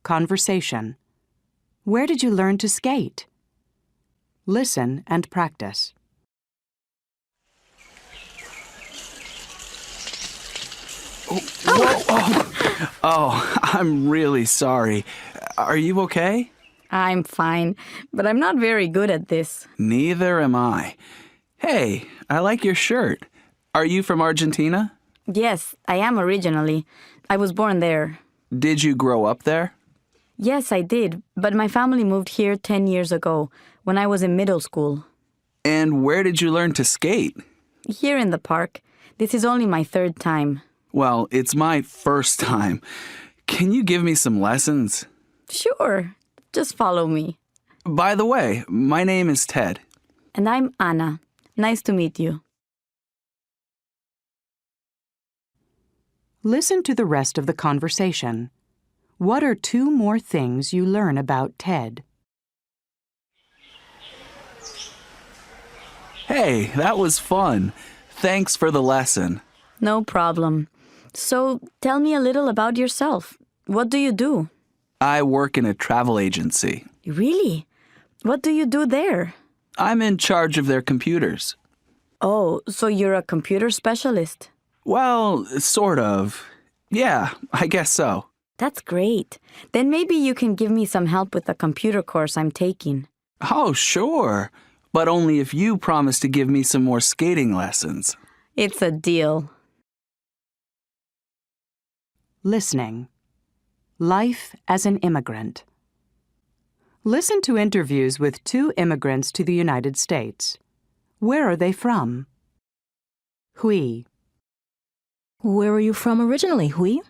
Conversation. Where did you learn to skate? Listen and practice. Oh, I'm really sorry. Are you okay? I'm fine, but I'm not very good at this. Neither am I. Hey, I like your shirt. Are you from Argentina? Yes, I am originally. I was born there. Did you grow up there? Yes, I did, but my family moved here 10 years ago, when I was in middle school. And where did you learn to skate? Here in the park. This is only my third time. Well, it's my first time. Can you give me some lessons? Sure, just follow me. By the way, my name is Ted. And I'm Anna. Nice to meet you. Listen to the rest of the conversation. What are 2 more things you learn about Ted? Hey, that was fun. Thanks for the lesson. No problem. So, tell me a little about yourself. What do you do? I work in a travel agency. Really? What do you do there? I'm in charge of their computers. Oh, so you're a computer specialist? Well, sort of. Yeah, I guess so. That's great. Then maybe you can give me some help with the computer course I'm taking. Oh, sure. But only if you promise to give me some more skating lessons. It's a deal. Listening. Life as an immigrant. Listen to interviews with 2 immigrants to the United States. Where are they from? Huy. Where are you from originally, Huy?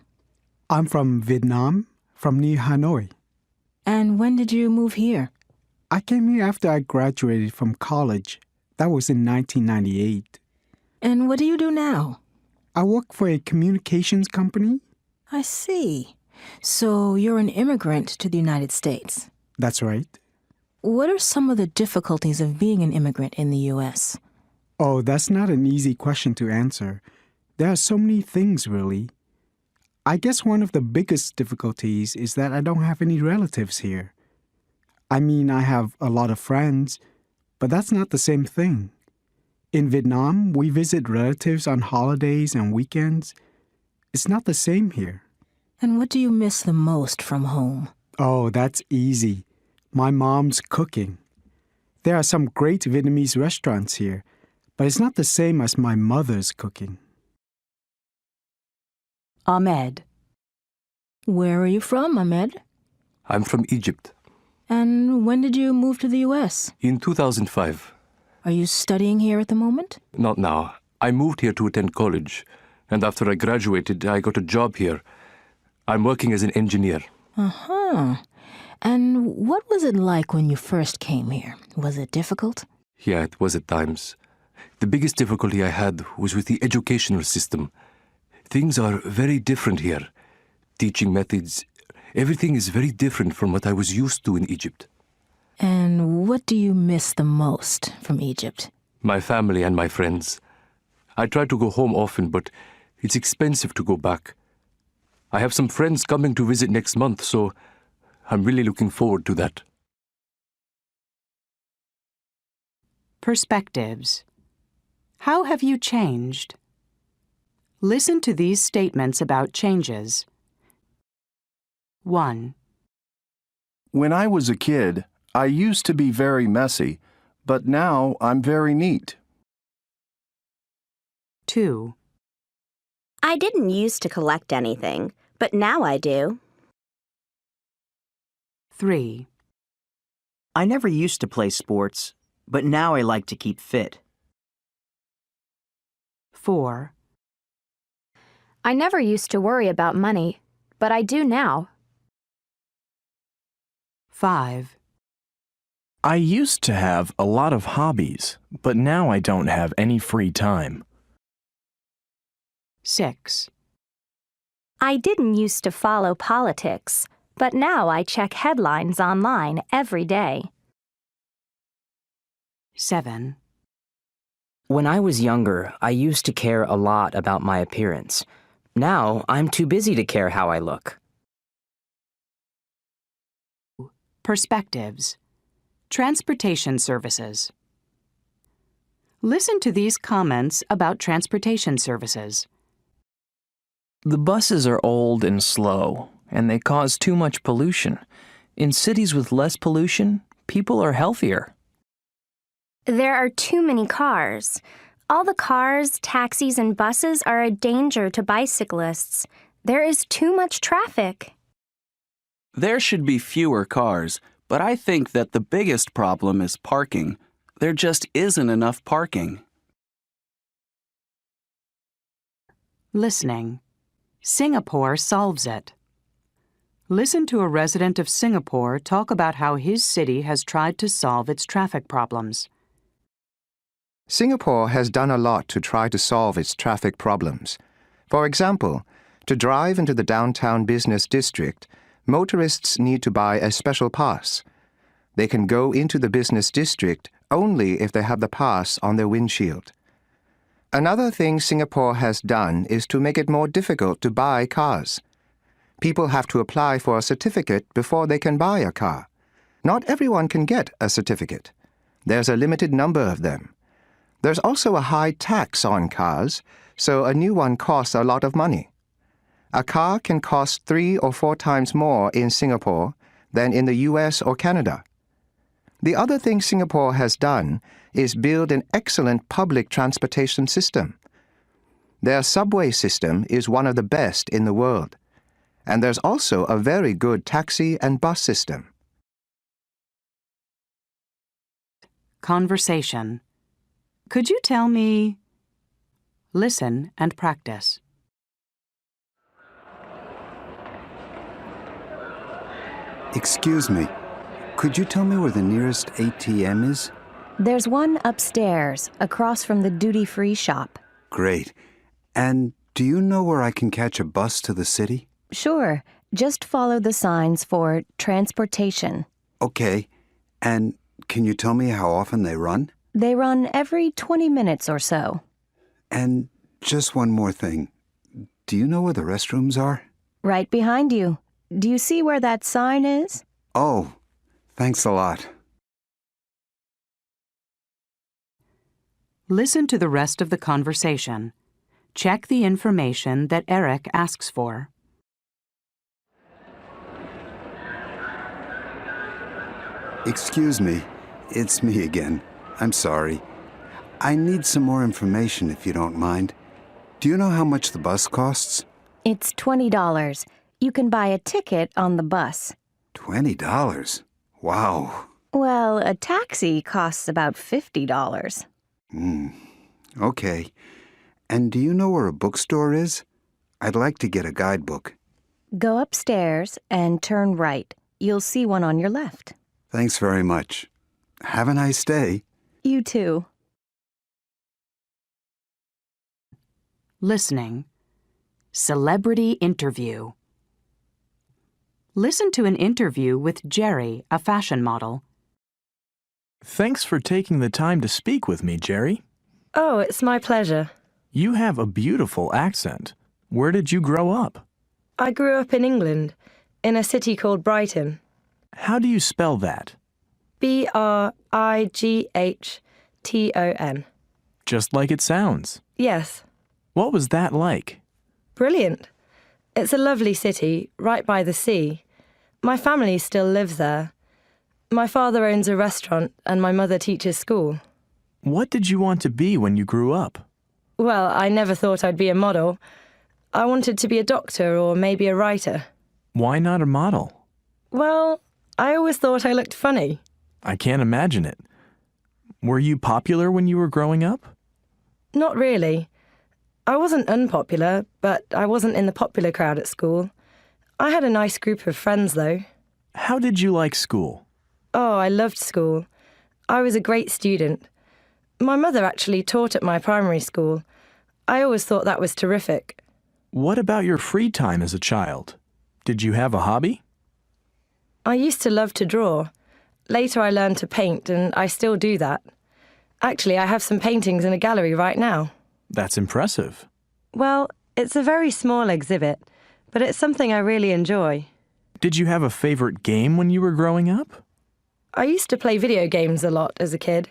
I'm from Vietnam, from near Hanoi. And when did you move here? I came here after I graduated from college. That was in 1998. And what do you do now? I work for a communications company. I see. So you're an immigrant to the United States. That's right. What are some of the difficulties of being an immigrant in the U.S.? Oh, that's not an easy question to answer. There are so many things, really. I guess one of the biggest difficulties is that I don't have any relatives here. I mean, I have a lot of friends, but that's not the same thing. In Vietnam, we visit relatives on holidays and weekends. It's not the same here. And what do you miss the most from home? Oh, that's easy. My mom's cooking. There are some great Vietnamese restaurants here, but it's not the same as my mother's cooking. Ahmed. Where are you from, Ahmed? I'm from Egypt. And when did you move to the U.S.? In 2005. Are you studying here at the moment? Not now. I moved here to attend college, and after I graduated, I got a job here. I'm working as an engineer. Uh-huh. And what was it like when you first came here? Was it difficult? Yeah, it was at times. The biggest difficulty I had was with the educational system. Things are very different here. Teaching methods, everything is very different from what I was used to in Egypt. And what do you miss the most from Egypt? My family and my friends. I try to go home often, but it's expensive to go back. I have some friends coming to visit next month, so I'm really looking forward to that. Perspectives. How have you changed? Listen to these statements about changes. 1. When I was a kid, I used to be very messy, but now I'm very neat. 2. I didn't used to collect anything, but now I do. 3. I never used to play sports, but now I like to keep fit. 4. I never used to worry about money, but I do now. 5. I used to have a lot of hobbies, but now I don't have any free time. 6. I didn't used to follow politics, but now I check headlines online every day. 7. When I was younger, I used to care a lot about my appearance. Now, I'm too busy to care how I look. Perspectives. Transportation services. Listen to these comments about transportation services. The buses are old and slow, and they cause too much pollution. In cities with less pollution, people are healthier. There are too many cars. All the cars, taxis, and buses are a danger to bicyclists. There is too much traffic. There should be fewer cars, but I think that the biggest problem is parking. There just isn't enough parking. Listening. Singapore solves it. Listen to a resident of Singapore talk about how his city has tried to solve its traffic problems. Singapore has done a lot to try to solve its traffic problems. For example, to drive into the downtown business district, motorists need to buy a special pass. They can go into the business district only if they have the pass on their windshield. Another thing Singapore has done is to make it more difficult to buy cars. People have to apply for a certificate before they can buy a car. Not everyone can get a certificate. There's a limited number of them. There's also a high tax on cars, so a new one costs a lot of money. A car can cost 3 or 4 times more in Singapore than in the US or Canada. The other thing Singapore has done is build an excellent public transportation system. Their subway system is one of the best in the world. And there's also a very good taxi and bus system. Conversation. Could you tell me? Listen and practice. Excuse me. Could you tell me where the nearest ATM is? There's one upstairs, across from the duty-free shop. Great. And do you know where I can catch a bus to the city? Sure. Just follow the signs for transportation. Okay. And can you tell me how often they run? They run every 20 minutes or so. And just one more thing. Do you know where the restrooms are? Right behind you. Do you see where that sign is? Oh, thanks a lot. Listen to the rest of the conversation. Check the information that Eric asks for. Excuse me. It's me again. I'm sorry. I need some more information if you don't mind. Do you know how much the bus costs? It's $20. You can buy a ticket on the bus. $20? Wow. Well, a taxi costs about $50. Okay. And do you know where a bookstore is? I'd like to get a guidebook. Go upstairs and turn right. You'll see one on your left. Thanks very much. Have a nice day. You too. Listening. Celebrity interview. Listen to an interview with Jerry, a fashion model. Thanks for taking the time to speak with me, Jerry. Oh, it's my pleasure. You have a beautiful accent. Where did you grow up? I grew up in England, in a city called Brighton. How do you spell that? Brighton. Just like it sounds. Yes. What was that like? Brilliant. It's a lovely city, right by the sea. My family still lives there. My father owns a restaurant and my mother teaches school. What did you want to be when you grew up? Well, I never thought I'd be a model. I wanted to be a doctor or maybe a writer. Why not a model? Well, I always thought I looked funny. I can't imagine it. Were you popular when you were growing up? Not really. I wasn't unpopular, but I wasn't in the popular crowd at school. I had a nice group of friends, though. How did you like school? Oh, I loved school. I was a great student. My mother actually taught at my primary school. I always thought that was terrific. What about your free time as a child? Did you have a hobby? I used to love to draw. Later I learned to paint, and I still do that. Actually, I have some paintings in a gallery right now. That's impressive. Well, it's a very small exhibit, but it's something I really enjoy. Did you have a favorite game when you were growing up? I used to play video games a lot as a kid.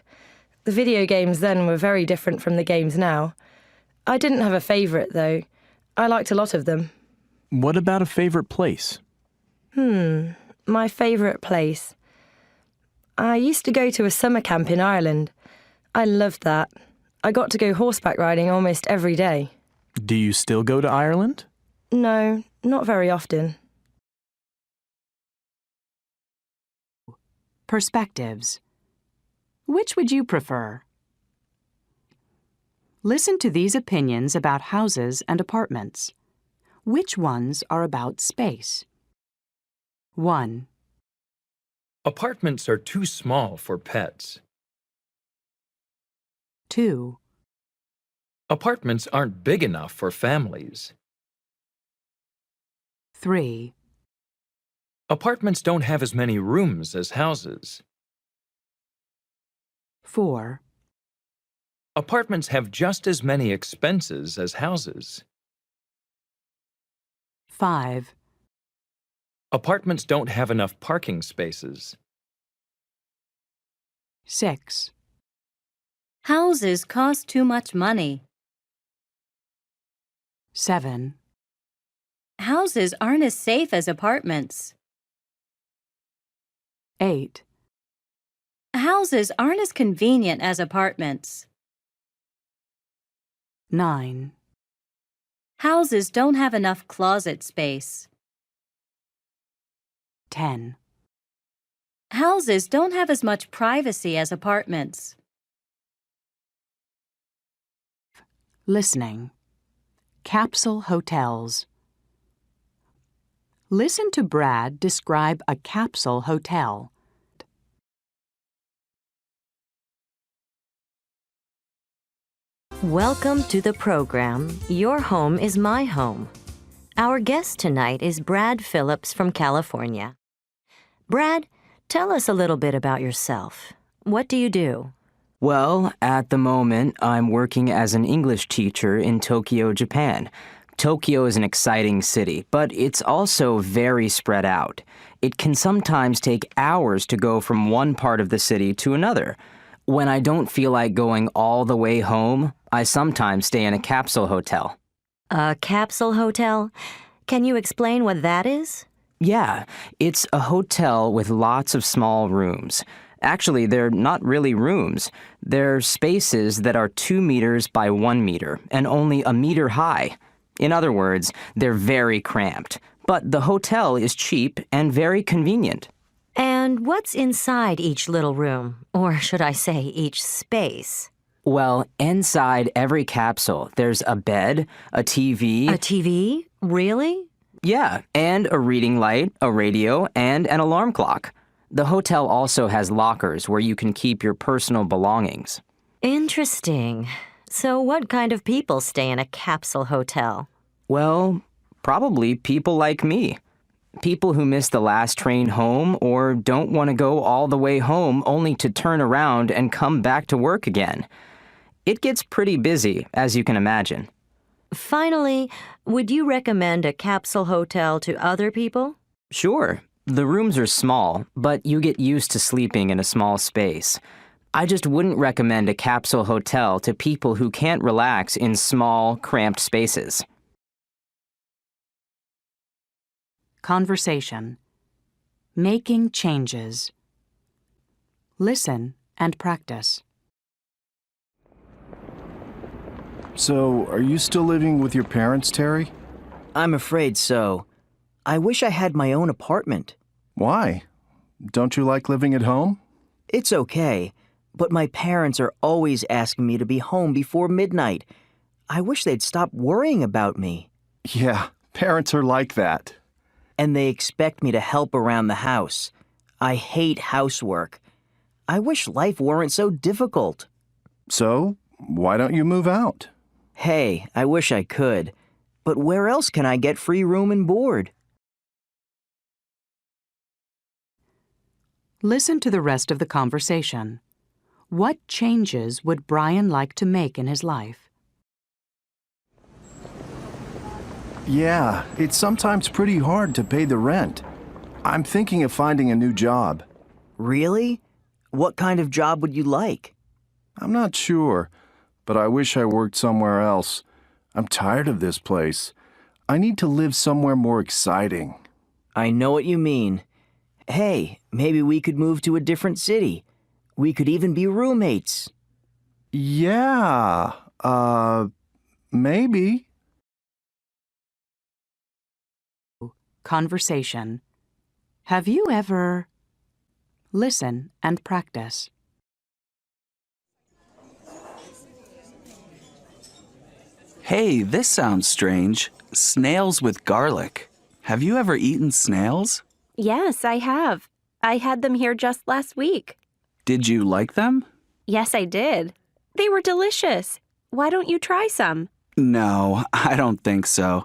The video games then were very different from the games now. I didn't have a favourite, though. I liked a lot of them. What about a favorite place? My favourite place. I used to go to a summer camp in Ireland. I loved that. I got to go horseback riding almost every day. Do you still go to Ireland? No, not very often. Perspectives. Which would you prefer? Listen to these opinions about houses and apartments. Which ones are about space? 1. Apartments are too small for pets. 2. Apartments aren't big enough for families. 3. Apartments don't have as many rooms as houses. 4. Apartments have just as many expenses as houses. 5. Apartments don't have enough parking spaces. 6. Houses cost too much money. 7. Houses aren't as safe as apartments. 8. Houses aren't as convenient as apartments. 9. Houses don't have enough closet space. 10. Houses don't have as much privacy as apartments. Listening. Capsule hotels. Listen to Brad describe a capsule hotel. Welcome to the program, Your Home is My Home. Our guest tonight is Brad Phillips from California. Brad, tell us a little bit about yourself. What do you do? Well, at the moment, I'm working as an English teacher in Tokyo, Japan. Tokyo is an exciting city, but it's also very spread out. It can sometimes take hours to go from one part of the city to another. When I don't feel like going all the way home, I sometimes stay in a capsule hotel. A capsule hotel? Can you explain what that is? Yeah, it's a hotel with lots of small rooms. Actually, they're not really rooms. They're spaces that are 2 meters by 1 meter and only a meter high. In other words, they're very cramped. But the hotel is cheap and very convenient. And what's inside each little room? Or should I say each space? Well, inside every capsule, there's a bed, a TV... A TV? Really? Yeah, and a reading light, a radio, and an alarm clock. The hotel also has lockers where you can keep your personal belongings. Interesting. So what kind of people stay in a capsule hotel? Well, probably people like me. People who miss the last train home or don't want to go all the way home only to turn around and come back to work again. It gets pretty busy, as you can imagine. Finally, would you recommend a capsule hotel to other people? Sure. The rooms are small, but you get used to sleeping in a small space. I just wouldn't recommend a capsule hotel to people who can't relax in small, cramped spaces. Conversation. Making changes. Listen and practice. So, are you still living with your parents, Terry? I'm afraid so. I wish I had my own apartment. Why? Don't you like living at home? It's okay, but my parents are always asking me to be home before midnight. I wish they'd stop worrying about me. Yeah, parents are like that. And they expect me to help around the house. I hate housework. I wish life weren't so difficult. So, why don't you move out? Hey, I wish I could. But where else can I get free room and board? Listen to the rest of the conversation. What changes would Brian like to make in his life? Yeah, it's sometimes pretty hard to pay the rent. I'm thinking of finding a new job. Really? What kind of job would you like? I'm not sure, but I wish I worked somewhere else. I'm tired of this place. I need to live somewhere more exciting. I know what you mean. Hey, maybe we could move to a different city. We could even be roommates. Yeah, maybe. Conversation. Have you ever... Listen and practice. Hey, this sounds strange. Snails with garlic. Have you ever eaten snails? Yes, I have. I had them here just last week. Did you like them? Yes, I did. They were delicious. Why don't you try some? No, I don't think so.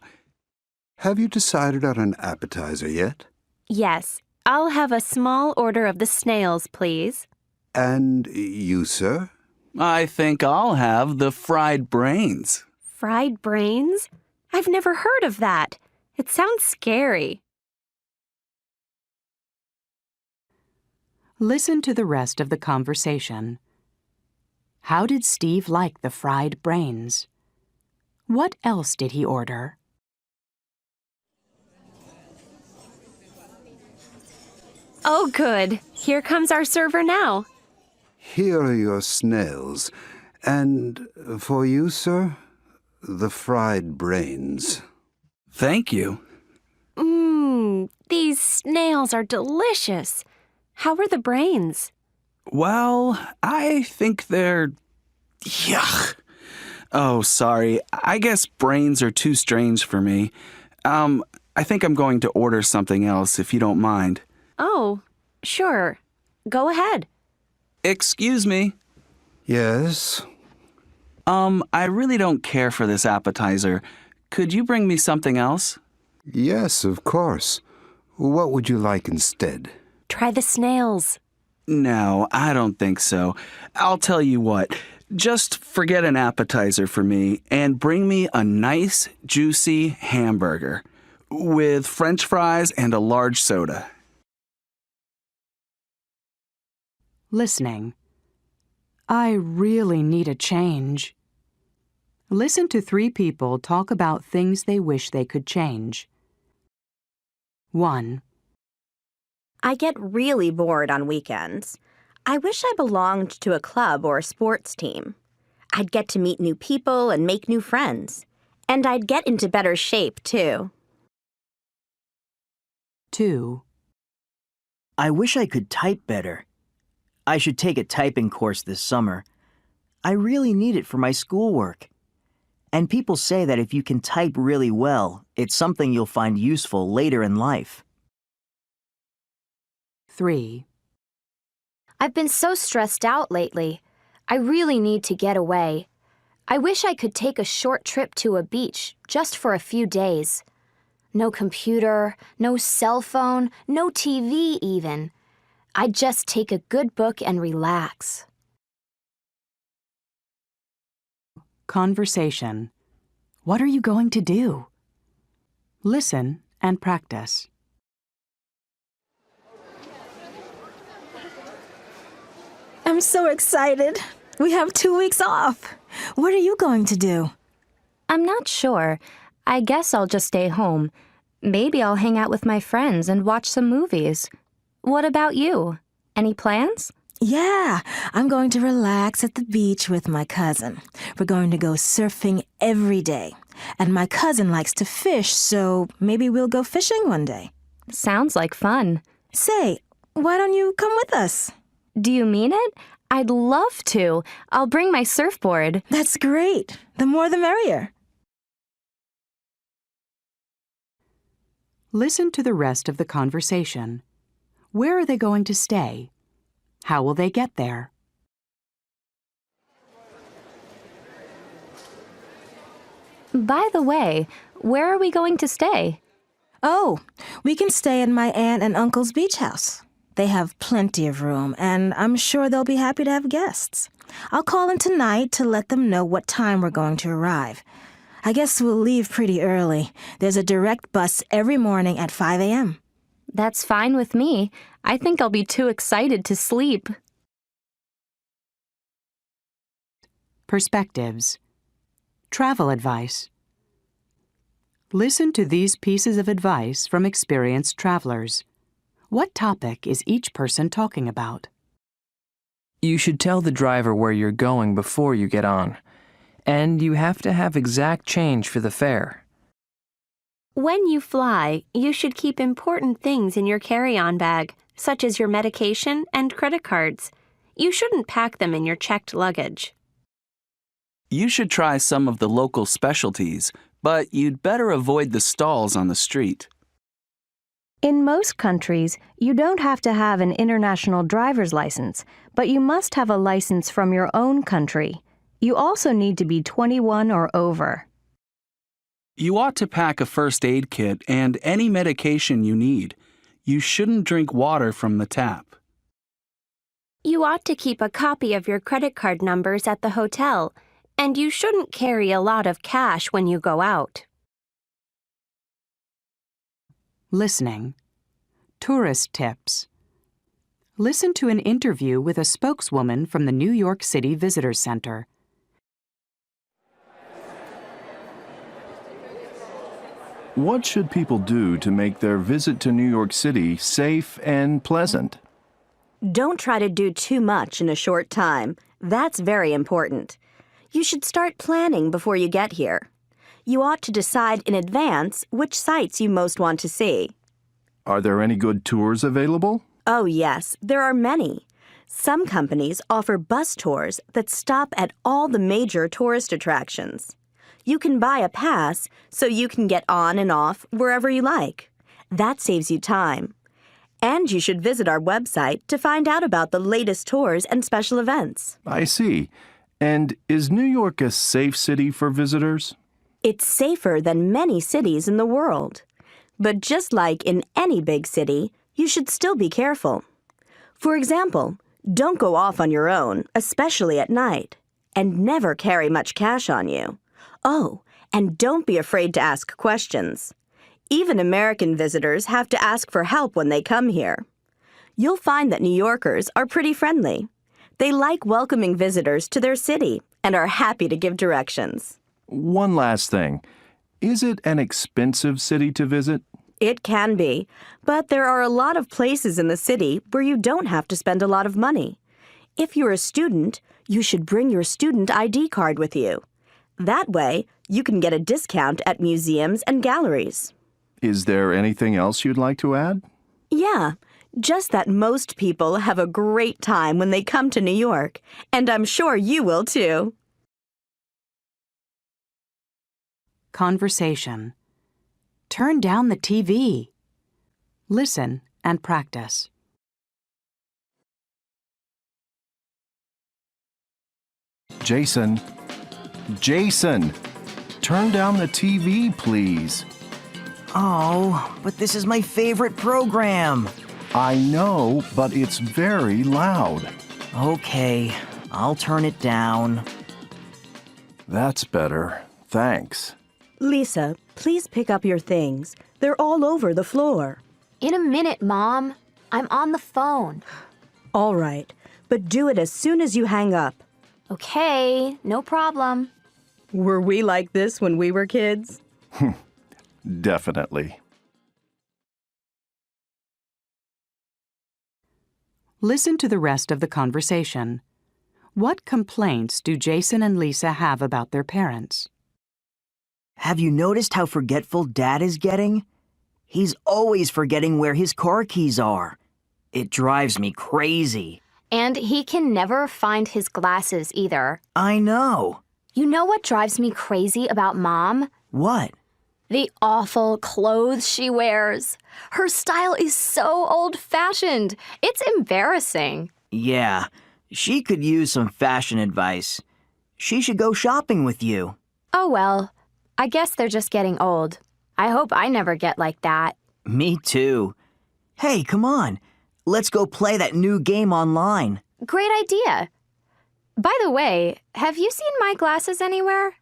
Have you decided on an appetizer yet? Yes. I'll have a small order of the snails, please. And you, sir? I think I'll have the fried brains. Fried brains? I've never heard of that. It sounds scary. Listen to the rest of the conversation. How did Steve like the fried brains? What else did he order? Oh, good. Here comes our server now. Here are your snails. And for you, sir, the fried brains. Thank you. These snails are delicious. How are the brains? Well, I think they're... Yuck. Oh, sorry. I guess brains are too strange for me. I think I'm going to order something else, if you don't mind. Oh, sure. Go ahead. Excuse me. Yes? I really don't care for this appetizer. Could you bring me something else? Yes, of course. What would you like instead? Try the snails. No, I don't think so. I'll tell you what. Just forget an appetizer for me and bring me a nice, juicy hamburger with French fries and a large soda. Listening. I really need a change. Listen to 3 people talk about things they wish they could change. 1. I get really bored on weekends. I wish I belonged to a club or a sports team. I'd get to meet new people and make new friends. And I'd get into better shape, too. 2. I wish I could type better. I should take a typing course this summer. I really need it for my schoolwork. And people say that if you can type really well, it's something you'll find useful later in life. 3. I've been so stressed out lately. I really need to get away. I wish I could take a short trip to a beach, just for a few days. No computer, no cell phone, no TV even. I'd just take a good book and relax. Conversation. What are you going to do? Listen and practice. I'm so excited. We have 2 weeks off. What are you going to do? I'm not sure. I guess I'll just stay home. Maybe I'll hang out with my friends and watch some movies. What about you? Any plans? Yeah, I'm going to relax at the beach with my cousin. We're going to go surfing every day. And my cousin likes to fish, so maybe we'll go fishing one day. Sounds like fun. Say, why don't you come with us? Do you mean it? I'd love to. I'll bring my surfboard. That's great. The more the merrier. Listen to the rest of the conversation. Where are they going to stay? How will they get there? By the way, where are we going to stay? Oh, we can stay at my aunt and uncle's beach house. They have plenty of room, and I'm sure they'll be happy to have guests. I'll call in tonight to let them know what time we're going to arrive. I guess we'll leave pretty early. There's a direct bus every morning at 5 a.m. That's fine with me. I think I'll be too excited to sleep. Perspectives. Travel advice. Listen to these pieces of advice from experienced travelers. What topic is each person talking about? You should tell the driver where you're going before you get on. And you have to have exact change for the fare. When you fly, you should keep important things in your carry-on bag, such as your medication and credit cards. You shouldn't pack them in your checked luggage. You should try some of the local specialties, but you'd better avoid the stalls on the street. In most countries, you don't have to have an international driver's license, but you must have a license from your own country. You also need to be 21 or over. You ought to pack a first aid kit and any medication you need. You shouldn't drink water from the tap. You ought to keep a copy of your credit card numbers at the hotel, and you shouldn't carry a lot of cash when you go out. Listening. Tourist tips. Listen to an interview with a spokeswoman from the New York City Visitor Center. What should people do to make their visit to New York City safe and pleasant? Don't try to do too much in a short time. That's very important. You should start planning before you get here. You ought to decide in advance which sites you most want to see. Are there any good tours available? Oh, yes, there are many. Some companies offer bus tours that stop at all the major tourist attractions. You can buy a pass so you can get on and off wherever you like. That saves you time. And you should visit our website to find out about the latest tours and special events. I see. And is New York a safe city for visitors? It's safer than many cities in the world. But just like in any big city, you should still be careful. For example, don't go off on your own, especially at night. And never carry much cash on you. Oh, and don't be afraid to ask questions. Even American visitors have to ask for help when they come here. You'll find that New Yorkers are pretty friendly. They like welcoming visitors to their city and are happy to give directions. One last thing. Is it an expensive city to visit? It can be, but there are a lot of places in the city where you don't have to spend a lot of money. If you're a student, you should bring your student ID card with you. That way, you can get a discount at museums and galleries. Is there anything else you'd like to add? Yeah, just that most people have a great time when they come to New York, and I'm sure you will too. Conversation. Turn down the TV. Listen and practice. Jason, turn down the TV, please. Oh, but this is my favorite program. I know, but it's very loud. Okay, I'll turn it down. That's better. Thanks. Lisa, please pick up your things. They're all over the floor. In a minute, Mom. I'm on the phone. All right, but do it as soon as you hang up. Okay, no problem. Were we like this when we were kids? Definitely. Listen to the rest of the conversation. What complaints do Jason and Lisa have about their parents? Have you noticed how forgetful Dad is getting? He's always forgetting where his car keys are. It drives me crazy. And he can never find his glasses either. I know. You know what drives me crazy about Mom? What? The awful clothes she wears. Her style is so old-fashioned. It's embarrassing. Yeah, she could use some fashion advice. She should go shopping with you. Oh well, I guess they're just getting old. I hope I never get like that. Me too. Hey, come on. Let's go play that new game online. Great idea. By the way, have you seen my glasses anywhere?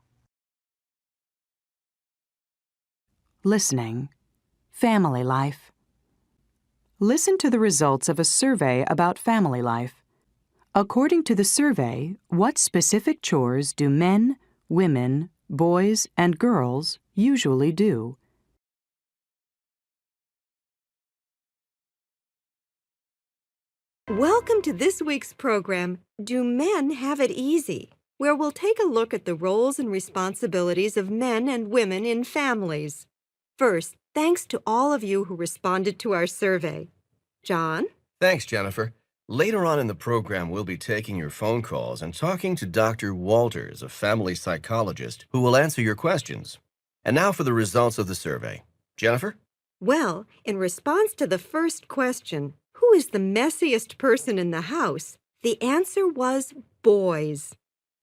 Listening. Family life. Listen to the results of a survey about family life. According to the survey, what specific chores do men, women, boys, and girls usually do? Welcome to this week's program, Do Men Have It Easy?, where we'll take a look at the roles and responsibilities of men and women in families. First, thanks to all of you who responded to our survey. John? Thanks, Jennifer. Later on in the program, we'll be taking your phone calls and talking to Dr. Walters, a family psychologist, who will answer your questions. And now for the results of the survey. Jennifer? Well, in response to the first question, who is the messiest person in the house? The answer was boys.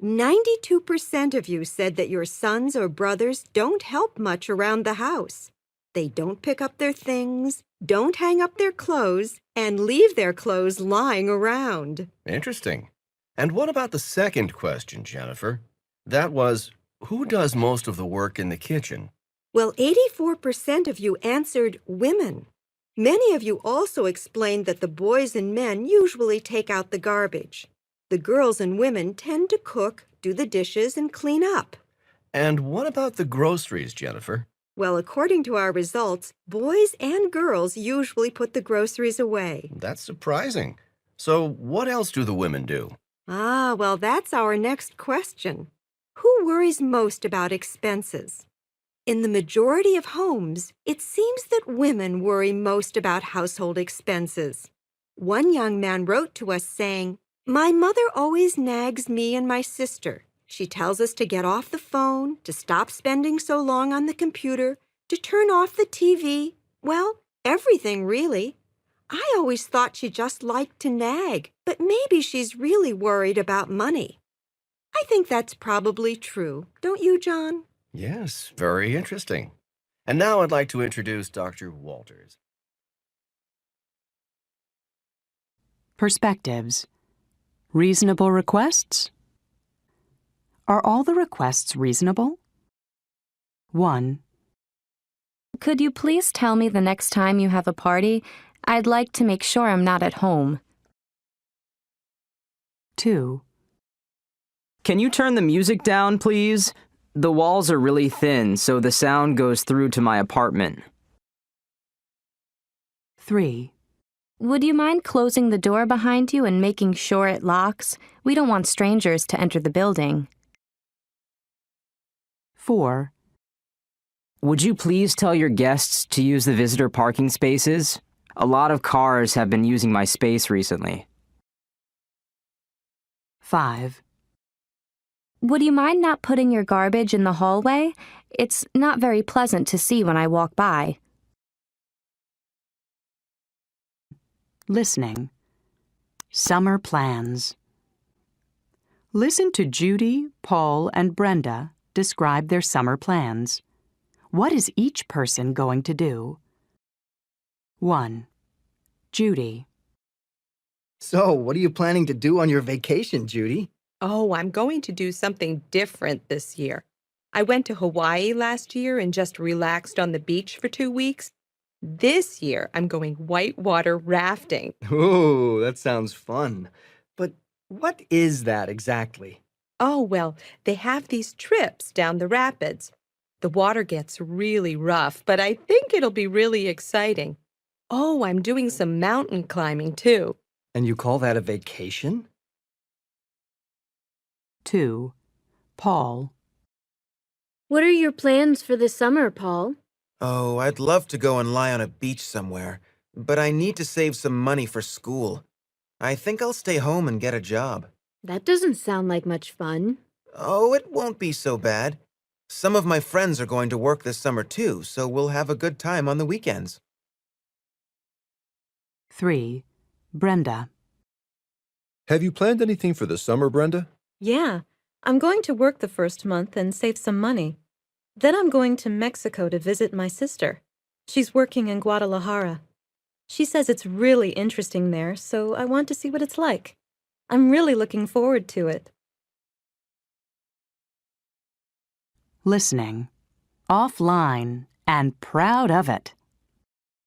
92% of you said that your sons or brothers don't help much around the house. They don't pick up their things, don't hang up their clothes, and leave their clothes lying around. Interesting. And what about the second question, Jennifer? That was, who does most of the work in the kitchen? Well, 84% of you answered women. Many of you also explained that the boys and men usually take out the garbage. The girls and women tend to cook, do the dishes, and clean up. And what about the groceries, Jennifer? Well, according to our results, boys and girls usually put the groceries away. That's surprising. So what else do the women do? Well, that's our next question. Who worries most about expenses? In the majority of homes, it seems that women worry most about household expenses. One young man wrote to us saying, "My mother always nags me and my sister. She tells us to get off the phone, to stop spending so long on the computer, to turn off the TV. Well, everything really. I always thought she just liked to nag, but maybe she's really worried about money." I think that's probably true, don't you, John? Yes, very interesting. And now I'd like to introduce Dr. Walters. Perspectives. Reasonable requests? Are all the requests reasonable? 1. Could you please tell me the next time you have a party? I'd like to make sure I'm not at home. 2. Can you turn the music down, please? The walls are really thin, so the sound goes through to my apartment. 3. Would you mind closing the door behind you and making sure it locks? We don't want strangers to enter the building. 4. Would you please tell your guests to use the visitor parking spaces? A lot of cars have been using my space recently. 5. Would you mind not putting your garbage in the hallway? It's not very pleasant to see when I walk by. Listening. Summer plans. Listen to Judy, Paul, and Brenda describe their summer plans. What is each person going to do? 1. Judy. So, what are you planning to do on your vacation, Judy? Oh, I'm going to do something different this year. I went to Hawaii last year and just relaxed on the beach for 2 weeks. This year, I'm going whitewater rafting. Ooh, that sounds fun. But what is that exactly? Oh, well, they have these trips down the rapids. The water gets really rough, but I think it'll be really exciting. Oh, I'm doing some mountain climbing, too. And you call that a vacation? 2. Paul. What are your plans for the summer, Paul? Oh, I'd love to go and lie on a beach somewhere, but I need to save some money for school. I think I'll stay home and get a job. That doesn't sound like much fun. Oh, it won't be so bad. Some of my friends are going to work this summer too, so we'll have a good time on the weekends. 3. Brenda. Have you planned anything for the summer, Brenda? Yeah, I'm going to work the first month and save some money. Then I'm going to Mexico to visit my sister. She's working in Guadalajara. She says it's really interesting there, so I want to see what it's like. I'm really looking forward to it. Listening. Offline and proud of it.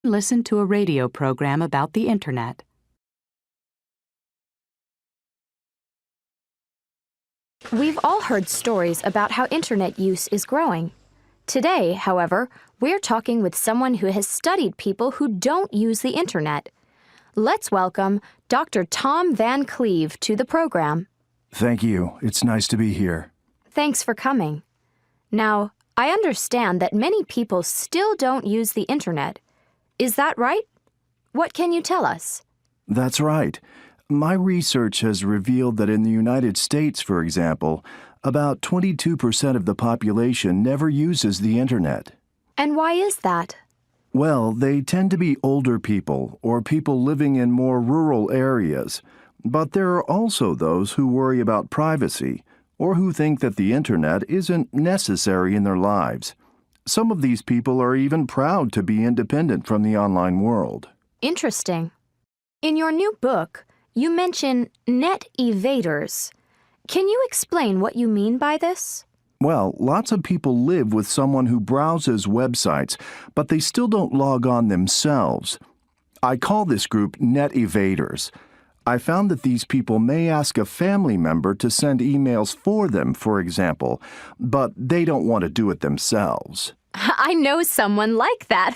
listen to a radio program about the Internet. We've all heard stories about how Internet use is growing. Today, however, we're talking with someone who has studied people who don't use the Internet. Let's welcome Dr. Tom Van Cleve to the program. Thank you. It's nice to be here. Thanks for coming. Now, I understand that many people still don't use the Internet. Is that right? What can you tell us? That's right. My research has revealed that in the United States, for example, about 22% of the population never uses the Internet. And why is that? Well, they tend to be older people or people living in more rural areas. But there are also those who worry about privacy or who think that the Internet isn't necessary in their lives. Some of these people are even proud to be independent from the online world. Interesting. In your new book, you mention net evaders. Can you explain what you mean by this? Well, lots of people live with someone who browses websites, but they still don't log on themselves. I call this group net evaders. I found that these people may ask a family member to send emails for them, for example, but they don't want to do it themselves. I know someone like that.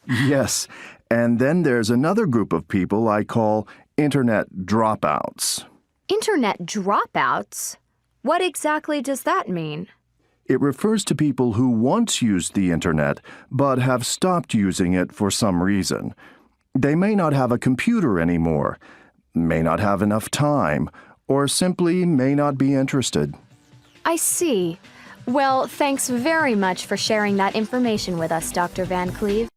Yes, and then there's another group of people I call Internet dropouts. Internet dropouts? What exactly does that mean? It refers to people who once used the Internet, but have stopped using it for some reason. They may not have a computer anymore, may not have enough time, or simply may not be interested. I see. Well, thanks very much for sharing that information with us, Dr. Van Cleve.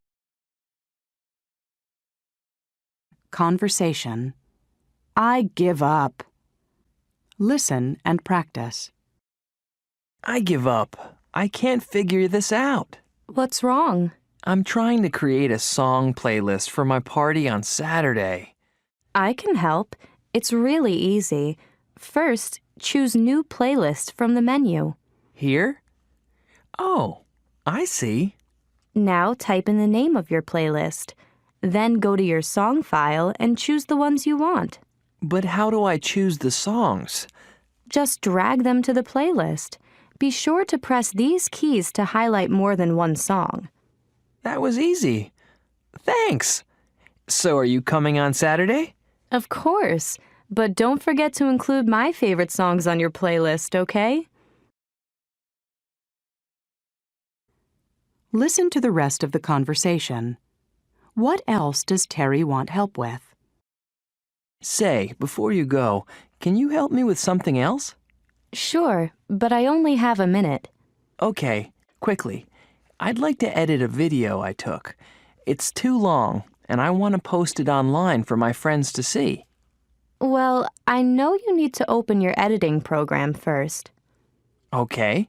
Conversation. I give up. Listen and practice. I give up. I can't figure this out. What's wrong? I'm trying to create a song playlist for my party on Saturday. I can help. It's really easy. First, choose New Playlist from the menu. Here? Oh, I see. Now type in the name of your playlist. Then go to your song file and choose the ones you want. But how do I choose the songs? Just drag them to the playlist. Be sure to press these keys to highlight more than one song. That was easy. Thanks. So are you coming on Saturday? Of course, but don't forget to include my favorite songs on your playlist, okay? Listen to the rest of the conversation. What else does Terry want help with? Say, before you go, can you help me with something else? Sure, but I only have a minute. Okay, quickly. I'd like to edit a video I took. It's too long, and I want to post it online for my friends to see. Well, I know you need to open your editing program first. Okay.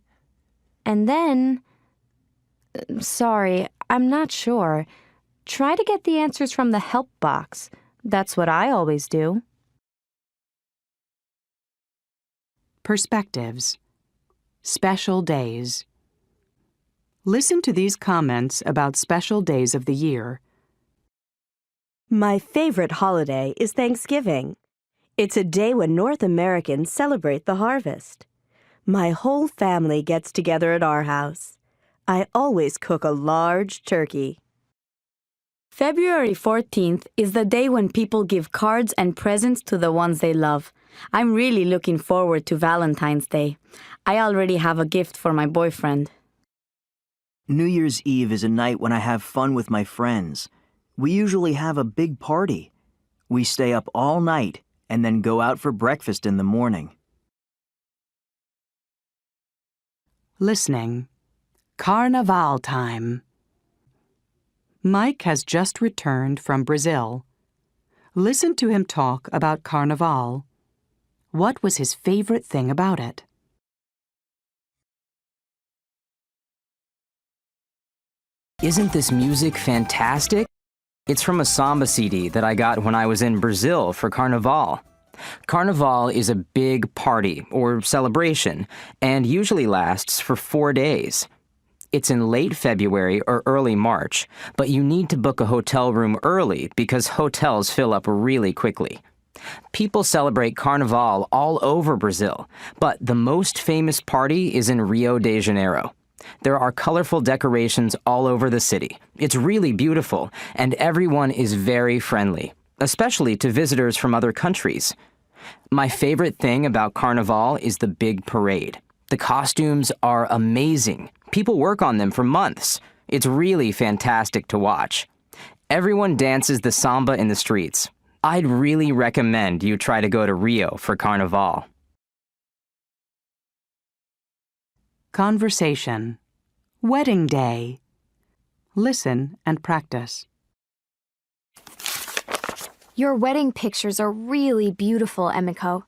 And then... Sorry, I'm not sure. Try to get the answers from the help box. That's what I always do. Perspectives. Special days. Listen to these comments about special days of the year. My favorite holiday is Thanksgiving. It's a day when North Americans celebrate the harvest. My whole family gets together at our house. I always cook a large turkey. February 14th is the day when people give cards and presents to the ones they love. I'm really looking forward to Valentine's Day. I already have a gift for my boyfriend. New Year's Eve is a night when I have fun with my friends. We usually have a big party. We stay up all night and then go out for breakfast in the morning. Listening. Carnaval time. Mike has just returned from Brazil. Listen to him talk about Carnaval. What was his favorite thing about it? Isn't this music fantastic? It's from a samba CD that I got when I was in Brazil for Carnaval. Carnaval is a big party or celebration and usually lasts for 4 days. It's in late February or early March, but you need to book a hotel room early because hotels fill up really quickly. People celebrate Carnival all over Brazil, but the most famous party is in Rio de Janeiro. There are colorful decorations all over the city. It's really beautiful, and everyone is very friendly, especially to visitors from other countries. My favorite thing about Carnival is the big parade. The costumes are amazing. People work on them for months. It's really fantastic to watch. Everyone dances the samba in the streets. I'd really recommend you try to go to Rio for Carnival. Conversation. Wedding day. Listen and practice. Your wedding pictures are really beautiful, Emiko.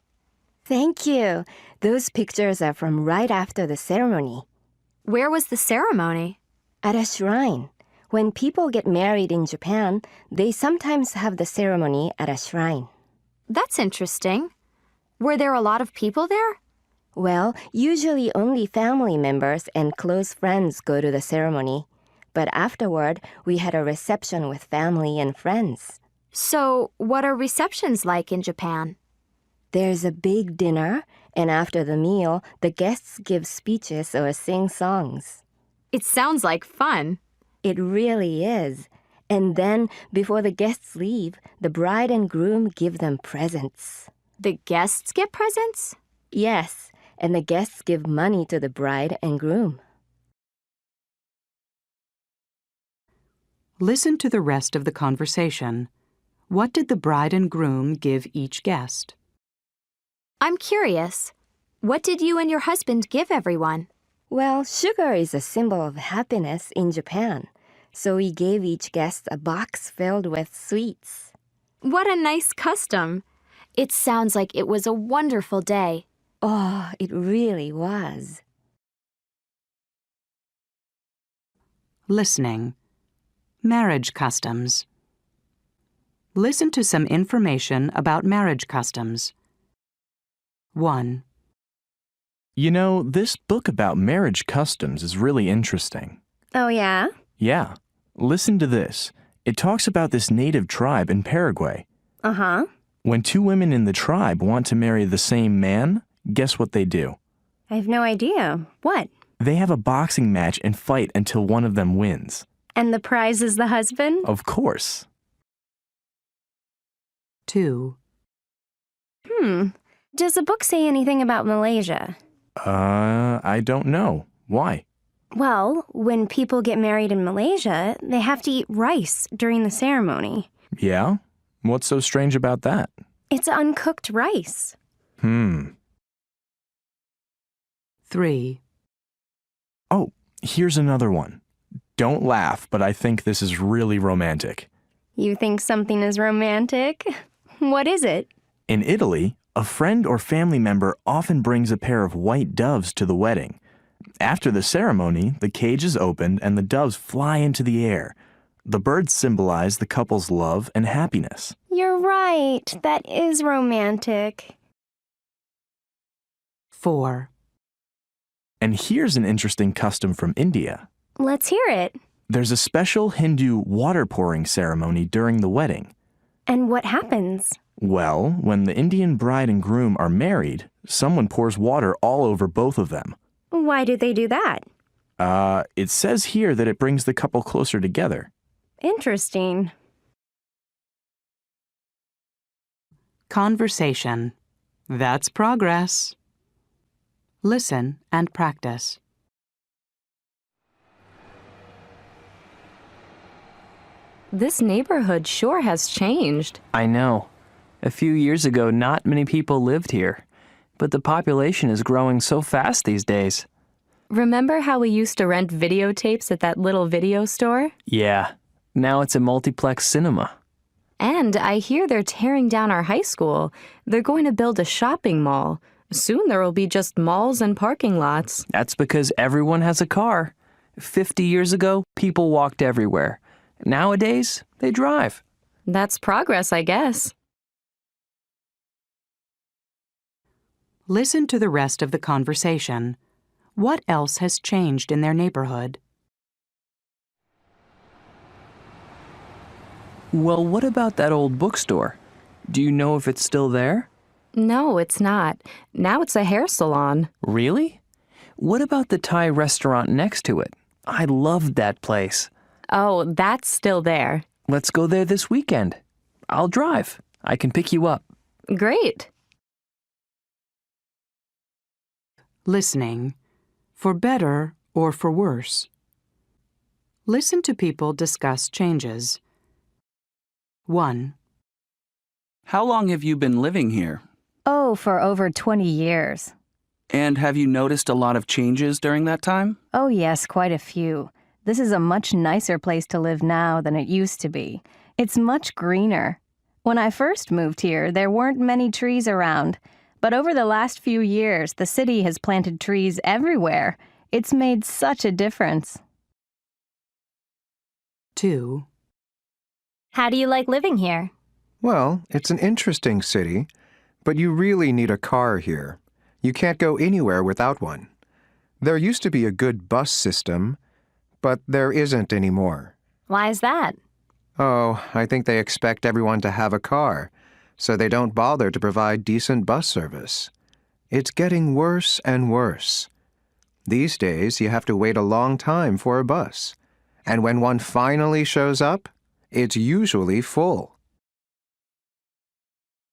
Thank you. Those pictures are from right after the ceremony. Where was the ceremony? At a shrine. When people get married in Japan, they sometimes have the ceremony at a shrine. That's interesting. Were there a lot of people there? Well, usually only family members and close friends go to the ceremony. But afterward, we had a reception with family and friends. So, what are receptions like in Japan? There's a big dinner, and after the meal, the guests give speeches or sing songs. It sounds like fun. It really is. And then, before the guests leave, the bride and groom give them presents. The guests get presents? Yes, and the guests give money to the bride and groom. Listen to the rest of the conversation. What did the bride and groom give each guest? I'm curious. What did you and your husband give everyone? Well, sugar is a symbol of happiness in Japan, so we gave each guest a box filled with sweets. What a nice custom. It sounds like it was a wonderful day. Oh, it really was. Listening. Marriage customs. Listen to some information about marriage customs. 1. You know, this book about marriage customs is really interesting. Oh, yeah? Yeah. Listen to this. It talks about this native tribe in Paraguay. Uh-huh. When two women in the tribe want to marry the same man, guess what they do? I have no idea. What? They have a boxing match and fight until one of them wins. And the prize is the husband? Of course. 2. Does the book say anything about Malaysia? I don't know. Why? Well, when people get married in Malaysia, they have to eat rice during the ceremony. Yeah? What's so strange about that? It's uncooked rice. 3. Oh, here's another one. Don't laugh, but I think this is really romantic. You think something is romantic? What is it? In Italy, a friend or family member often brings a pair of white doves to the wedding. After the ceremony, the cage is opened and the doves fly into the air. The birds symbolize the couple's love and happiness. You're right. That is romantic. 4. And here's an interesting custom from India. Let's hear it. There's a special Hindu water pouring ceremony during the wedding. And what happens? Well, when the Indian bride and groom are married, someone pours water all over both of them. Why do they do that? It says here that it brings the couple closer together. Interesting. Conversation. That's progress. Listen and practice. This neighborhood sure has changed. I know. A few years ago, not many people lived here, but the population is growing so fast these days. Remember how we used to rent videotapes at that little video store? Yeah, now it's a multiplex cinema. And I hear they're tearing down our high school. They're going to build a shopping mall. Soon there will be just malls and parking lots. That's because everyone has a car. 50 years ago, people walked everywhere. Nowadays, they drive. That's progress, I guess. Listen to the rest of the conversation. What else has changed in their neighborhood? Well, what about that old bookstore? Do you know if it's still there? No, it's not. Now it's a hair salon. Really? What about the Thai restaurant next to it? I loved that place. Oh, that's still there. Let's go there this weekend. I'll drive. I can pick you up. Great. Listening. For better or for worse. Listen to people discuss changes. 1. How long have you been living here? Oh, for over 20 years. And have you noticed a lot of changes during that time? Oh, yes, quite a few. This is a much nicer place to live now than it used to be. It's much greener. When I first moved here, there weren't many trees around. But over the last few years, the city has planted trees everywhere. It's made such a difference. 2. How do you like living here? Well, it's an interesting city, but you really need a car here. You can't go anywhere without one. There used to be a good bus system, but there isn't anymore. Why is that? Oh, I think they expect everyone to have a car, so they don't bother to provide decent bus service. It's getting worse and worse. These days, you have to wait a long time for a bus, and when one finally shows up, it's usually full.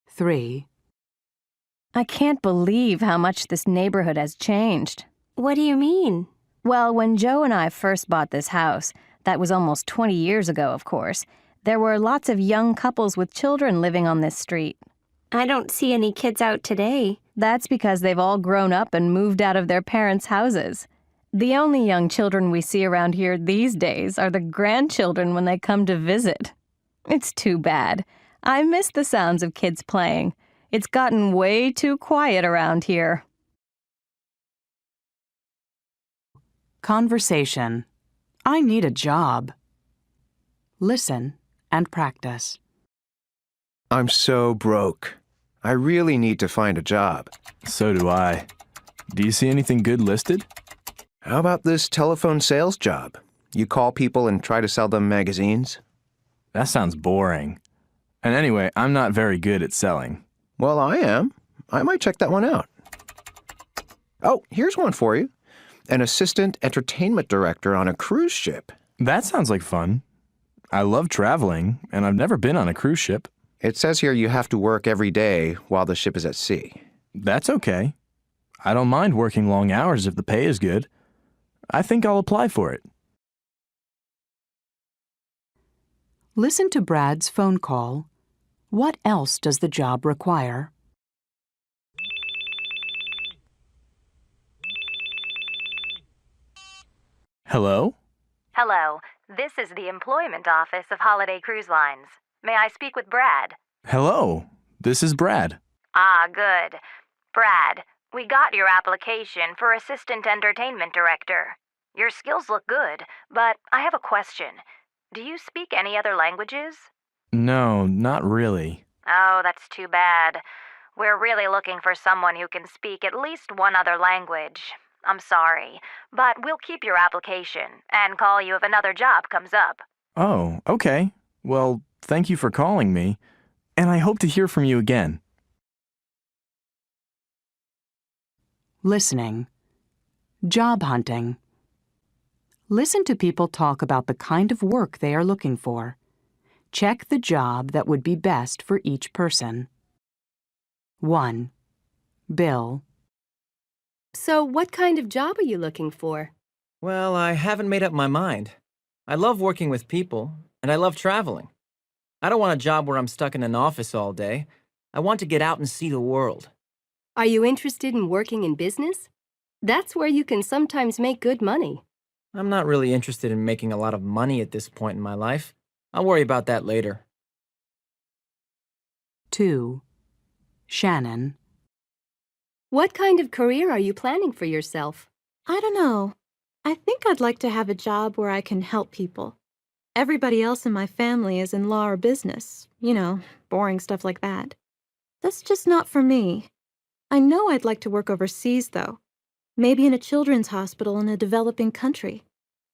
3. I can't believe how much this neighborhood has changed. What do you mean? Well, when Joe and I first bought this house, that was almost 20 years ago, of course, there were lots of young couples with children living on this street. I don't see any kids out today. That's because they've all grown up and moved out of their parents' houses. The only young children we see around here these days are the grandchildren when they come to visit. It's too bad. I miss the sounds of kids playing. It's gotten way too quiet around here. Conversation. I need a job. Listen and practice. I'm so broke. I really need to find a job. So do I. Do you see anything good listed? How about this telephone sales job? You call people and try to sell them magazines? That sounds boring. And anyway, I'm not very good at selling. Well, I am. I might check that one out. Oh, here's one for you. An assistant entertainment director on a cruise ship. That sounds like fun. I love traveling, and I've never been on a cruise ship. It says here you have to work every day while the ship is at sea. That's okay. I don't mind working long hours if the pay is good. I think I'll apply for it. Listen to Brad's phone call. What else does the job require? Hello? Hello. This is the employment office of Holiday Cruise Lines. May I speak with Brad? Hello. This is Brad. Ah, good. Brad, we got your application for assistant entertainment director. Your skills look good, but I have a question. Do you speak any other languages? No, not really. Oh, that's too bad. We're really looking for someone who can speak at least one other language. I'm sorry, but we'll keep your application and call you if another job comes up. Oh, okay. Well, thank you for calling me, and I hope to hear from you again. Listening. Job hunting. Listen to people talk about the kind of work they are looking for. Check the job that would be best for each person. 1. Bill. So, what kind of job are you looking for? Well, I haven't made up my mind. I love working with people, and I love traveling. I don't want a job where I'm stuck in an office all day. I want to get out and see the world. Are you interested in working in business? That's where you can sometimes make good money. I'm not really interested in making a lot of money at this point in my life. I'll worry about that later. 2. Shannon. What kind of career are you planning for yourself? I don't know. I think I'd like to have a job where I can help people. Everybody else in my family is in law or business. You know, boring stuff like that. That's just not for me. I know I'd like to work overseas, though. Maybe in a children's hospital in a developing country.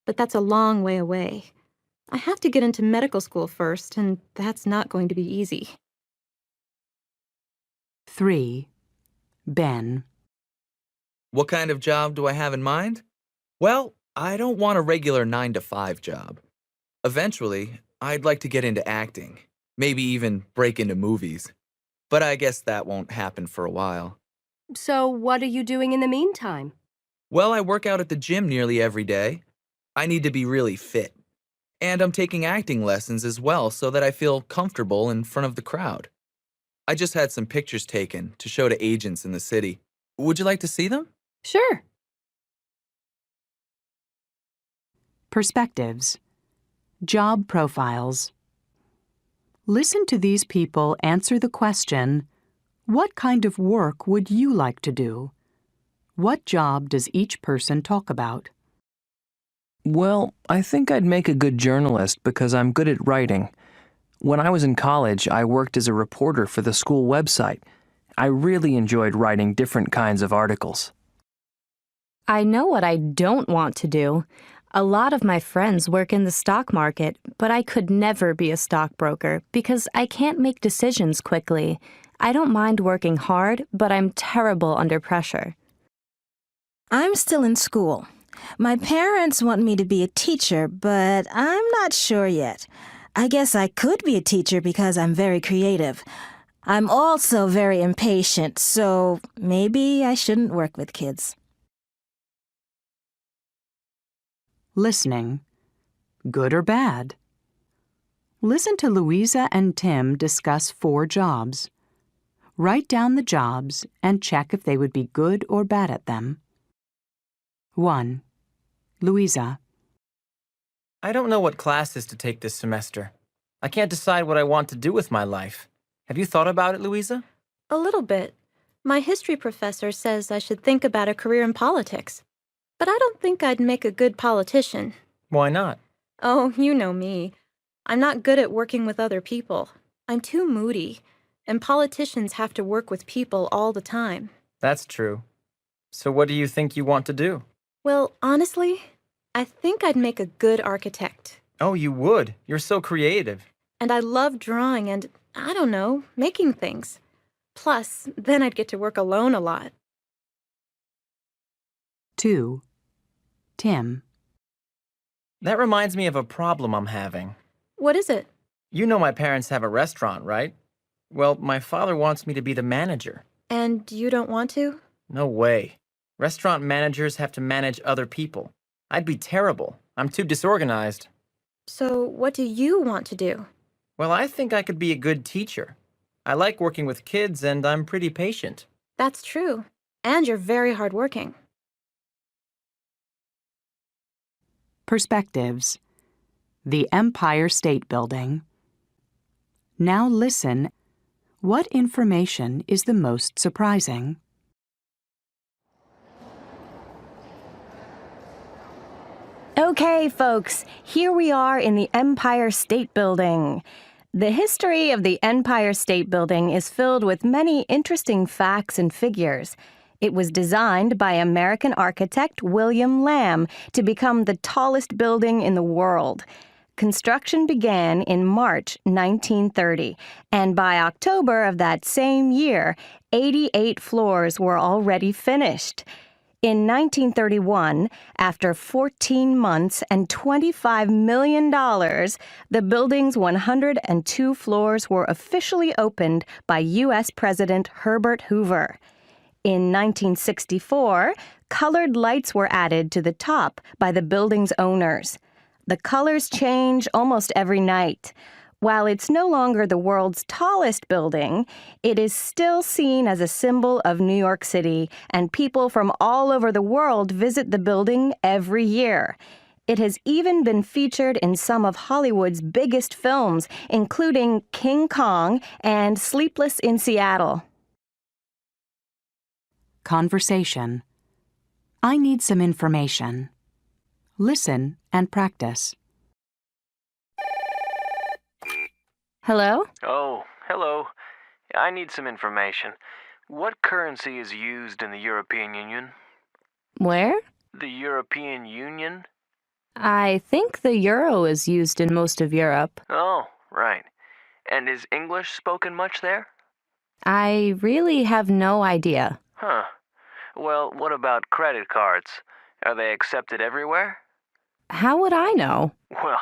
But that's a long way away. I have to get into medical school first, and that's not going to be easy. 3. Ben. What kind of job do I have in mind? Well, I don't want a regular 9-to-5 job. Eventually, I'd like to get into acting, maybe even break into movies. But I guess that won't happen for a while. So, what are you doing in the meantime? Well, I work out at the gym nearly every day. I need to be really fit. And I'm taking acting lessons as well so that I feel comfortable in front of the crowd. I just had some pictures taken to show to agents in the city. Would you like to see them? Sure. Perspectives. Job profiles. Listen to these people answer the question, what kind of work would you like to do? What job does each person talk about? Well, I think I'd make a good journalist because I'm good at writing. When I was in college, I worked as a reporter for the school website. I really enjoyed writing different kinds of articles. I know what I don't want to do. A lot of my friends work in the stock market, but I could never be a stockbroker because I can't make decisions quickly. I don't mind working hard, but I'm terrible under pressure. I'm still in school. My parents want me to be a teacher, but I'm not sure yet. I guess I could be a teacher because I'm very creative. I'm also very impatient, so maybe I shouldn't work with kids. Listening. Good or bad? Listen to Louisa and Tim discuss 4 jobs. Write down the jobs and check if they would be good or bad at them. 1. Louisa. I don't know what classes to take this semester. I can't decide what I want to do with my life. Have you thought about it, Louisa? A little bit. My history professor says I should think about a career in politics. But I don't think I'd make a good politician. Why not? Oh, you know me. I'm not good at working with other people. I'm too moody, and politicians have to work with people all the time. That's true. So what do you think you want to do? Well, honestly, I think I'd make a good architect. Oh, you would. You're so creative. And I love drawing and, I don't know, making things. Plus, then I'd get to work alone a lot. 2. Tim. That reminds me of a problem I'm having. What is it? You know my parents have a restaurant, right? Well, my father wants me to be the manager. And you don't want to? No way. Restaurant managers have to manage other people. I'd be terrible. I'm too disorganized. So what do you want to do? Well, I think I could be a good teacher. I like working with kids and I'm pretty patient. That's true. And you're very hardworking. Perspectives. The Empire State Building. Now listen. What information is the most surprising? Okay, folks, here we are in the Empire State Building. The history of the Empire State Building is filled with many interesting facts and figures. It was designed by American architect William Lamb to become the tallest building in the world. Construction began in March 1930, and by October of that same year, 88 floors were already finished. In 1931, after 14 months and $25 million, the building's 102 floors were officially opened by U.S. President Herbert Hoover. In 1964, colored lights were added to the top by the building's owners. The colors change almost every night. While it's no longer the world's tallest building, it is still seen as a symbol of New York City, and people from all over the world visit the building every year. It has even been featured in some of Hollywood's biggest films, including King Kong and Sleepless in Seattle. Conversation. I need some information. Listen and practice. Hello? Oh, hello. I need some information. What currency is used in the European Union? Where? The European Union? I think the euro is used in most of Europe. Oh, right. And is English spoken much there? I really have no idea. Huh. Well, what about credit cards? Are they accepted everywhere? How would I know? Well,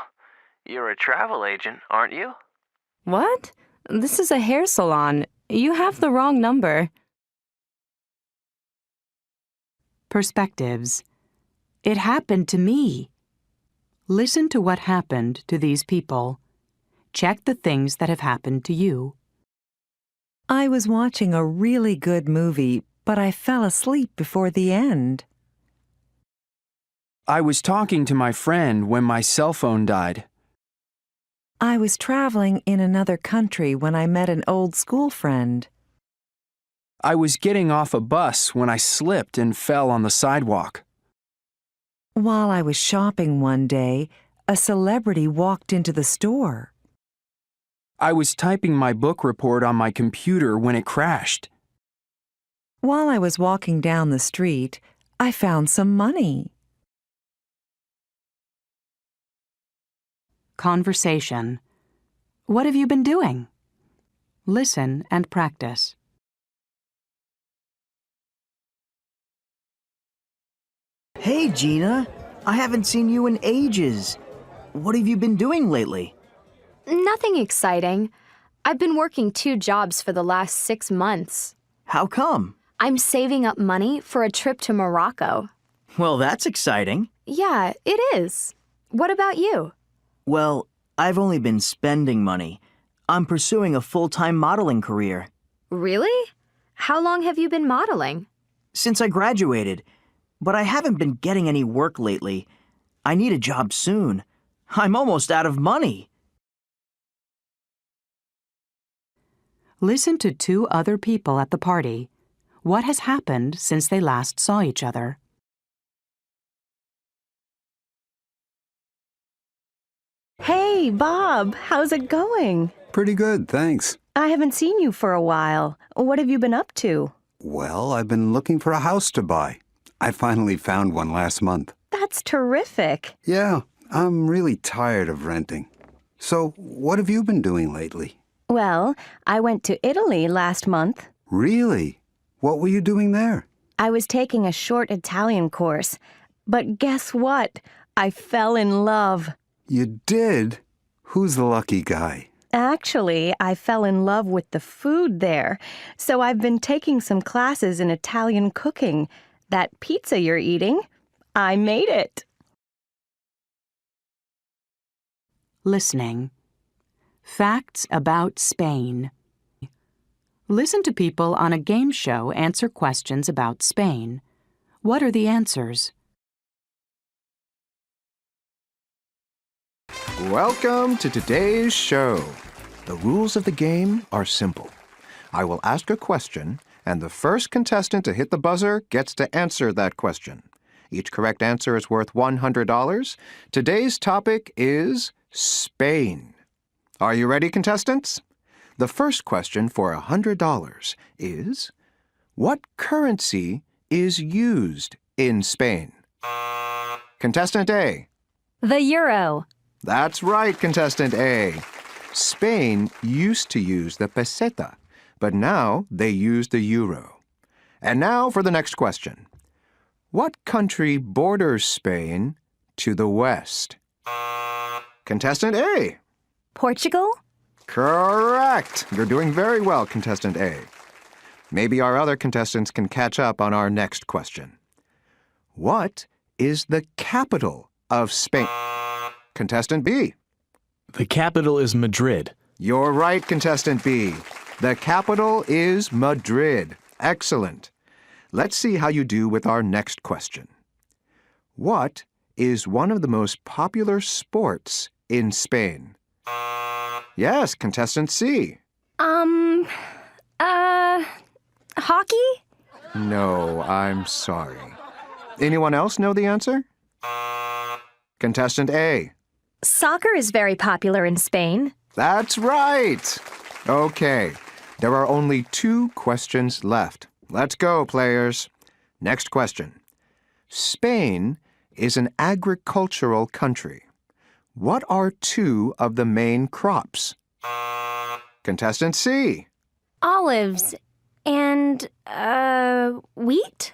you're a travel agent, aren't you? What? This is a hair salon. You have the wrong number. Perspectives. It happened to me. Listen to what happened to these people. Check the things that have happened to you. I was watching a really good movie, but I fell asleep before the end. I was talking to my friend when my cell phone died. I was traveling in another country when I met an old school friend. I was getting off a bus when I slipped and fell on the sidewalk. While I was shopping one day, a celebrity walked into the store. I was typing my book report on my computer when it crashed. While I was walking down the street, I found some money. Conversation. What have you been doing? Listen and practice. Hey, Gina. I haven't seen you in ages. What have you been doing lately? Nothing exciting. I've been working 2 jobs for the last 6 months. How come? I'm saving up money for a trip to Morocco. Well, that's exciting. Yeah, it is. What about you? Well, I've only been spending money. I'm pursuing a full-time modeling career. Really? How long have you been modeling? Since I graduated. But I haven't been getting any work lately. I need a job soon. I'm almost out of money. Listen to 2 other people at the party. What has happened since they last saw each other? Hey, Bob, how's it going? Pretty good, thanks. I haven't seen you for a while. What have you been up to? Well, I've been looking for a house to buy. I finally found one last month. That's terrific. Yeah, I'm really tired of renting. So, what have you been doing lately? Well, I went to Italy last month. Really? What were you doing there? I was taking a short Italian course. But guess what? I fell in love. You did? Who's the lucky guy? Actually, I fell in love with the food there. So I've been taking some classes in Italian cooking. That pizza you're eating, I made it. Listening. Facts about Spain. Listen to people on a game show answer questions about Spain. What are the answers? Welcome to today's show. The rules of the game are simple. I will ask a question, and the first contestant to hit the buzzer gets to answer that question. Each correct answer is worth $100. Today's topic is Spain. Are you ready, contestants? The first question for $100 is, what currency is used in Spain? Contestant A. The euro. That's right, contestant A. Spain used to use the peseta, but now they use the euro. And now for the next question. What country borders Spain to the west? Contestant A. Portugal? Correct. You're doing very well, contestant A. Maybe our other contestants can catch up on our next question. What is the capital of Spain? Contestant B. The capital is Madrid. You're right, contestant B. The capital is Madrid. Excellent. Let's see how you do with our next question. What is one of the most popular sports in Spain? Yes, contestant C. Hockey? No, I'm sorry. Anyone else know the answer? Contestant A. Soccer is very popular in Spain. That's right. Okay, there are only 2 questions left. Let's go, players. Next question. Spain is an agricultural country. What are two of the main crops? Contestant C. Olives and, wheat?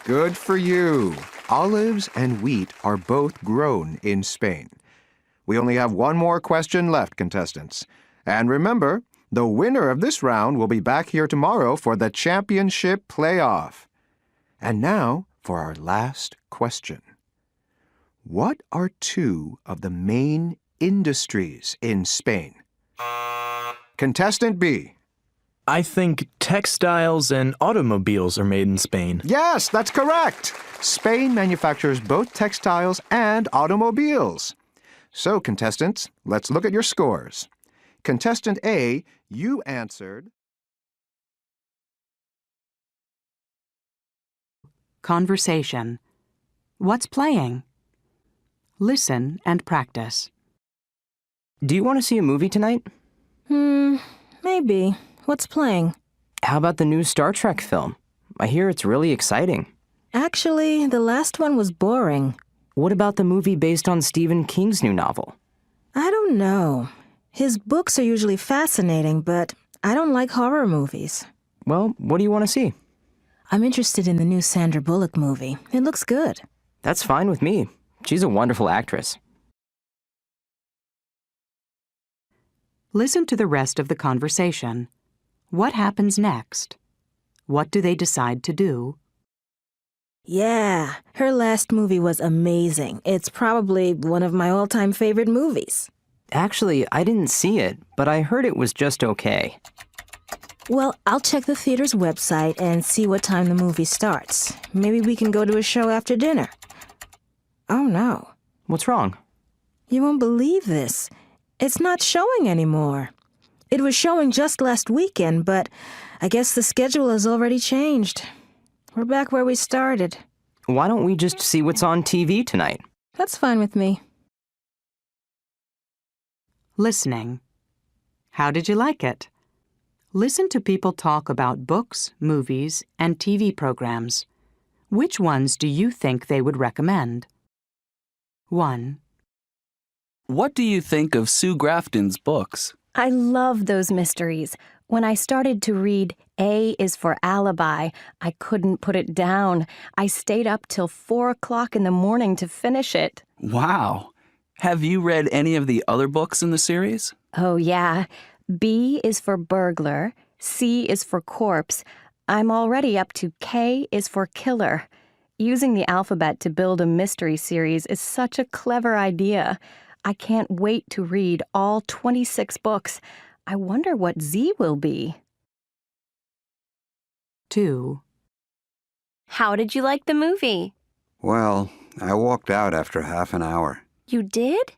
Good for you. Olives and wheat are both grown in Spain. We only have one more question left, contestants. And remember, the winner of this round will be back here tomorrow for the championship playoff. And now for our last question. What are two of the main industries in Spain? Contestant B. I think textiles and automobiles are made in Spain. Yes, that's correct. Spain manufactures both textiles and automobiles. So, contestants, let's look at your scores. Contestant A, you answered... Conversation. What's playing? Listen and practice. Do you want to see a movie tonight? Maybe. What's playing? How about the new Star Trek film? I hear it's really exciting. Actually, the last one was boring. What about the movie based on Stephen King's new novel? I don't know. His books are usually fascinating, but I don't like horror movies. Well, what do you want to see? I'm interested in the new Sandra Bullock movie. It looks good. That's fine with me. She's a wonderful actress. Listen to the rest of the conversation. What happens next? What do they decide to do? Yeah, her last movie was amazing. It's probably one of my all-time favorite movies. Actually, I didn't see it, but I heard it was just okay. Well, I'll check the theater's website and see what time the movie starts. Maybe we can go to a show after dinner. Oh, no. What's wrong? You won't believe this. It's not showing anymore. It was showing just last weekend, but I guess the schedule has already changed. We're back where we started. Why don't we just see what's on TV tonight? That's fine with me. Listening. How did you like it? Listen to people talk about books, movies, and TV programs. Which ones do you think they would recommend? 1. What do you think of Sue Grafton's books? I love those mysteries. When I started to read A is for Alibi, I couldn't put it down. I stayed up till 4 o'clock in the morning to finish it. Wow. Have you read any of the other books in the series? Oh, yeah. B is for burglar. C is for corpse. I'm already up to K is for killer. Using the alphabet to build a mystery series is such a clever idea. I can't wait to read all 26 books. I wonder what Z will be. 2. How did you like the movie? Well, I walked out after half an hour. You did?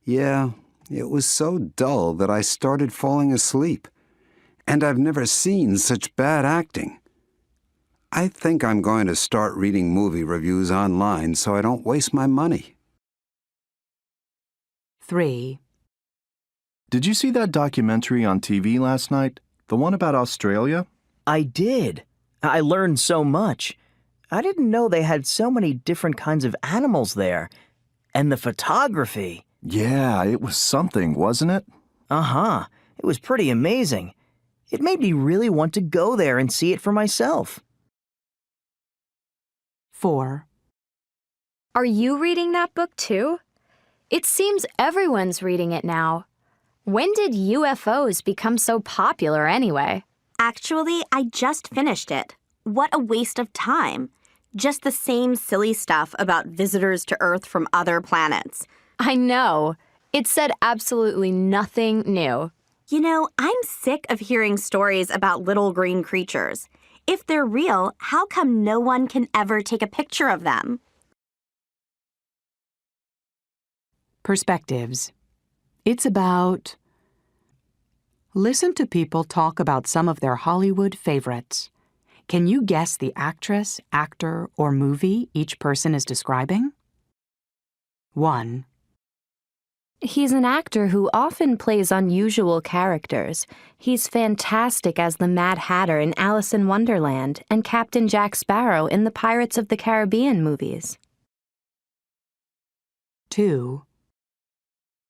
Yeah, it was so dull that I started falling asleep. And I've never seen such bad acting. I think I'm going to start reading movie reviews online so I don't waste my money. 3. Did you see that documentary on TV last night? The one about Australia? I did. I learned so much. I didn't know they had so many different kinds of animals there. And the photography. Yeah, it was something, wasn't it? Uh-huh. It was pretty amazing. It made me really want to go there and see it for myself. 4. Are you reading that book too? It seems everyone's reading it now. When did UFOs become so popular anyway? Actually, I just finished it. What a waste of time. Just the same silly stuff about visitors to Earth from other planets. I know. It said absolutely nothing new. You know, I'm sick of hearing stories about little green creatures. If they're real, how come no one can ever take a picture of them? Perspectives. It's about... Listen to people talk about some of their Hollywood favorites. Can you guess the actress, actor, or movie each person is describing? 1. He's an actor who often plays unusual characters. He's fantastic as the Mad Hatter in Alice in Wonderland and Captain Jack Sparrow in the Pirates of the Caribbean movies. 2.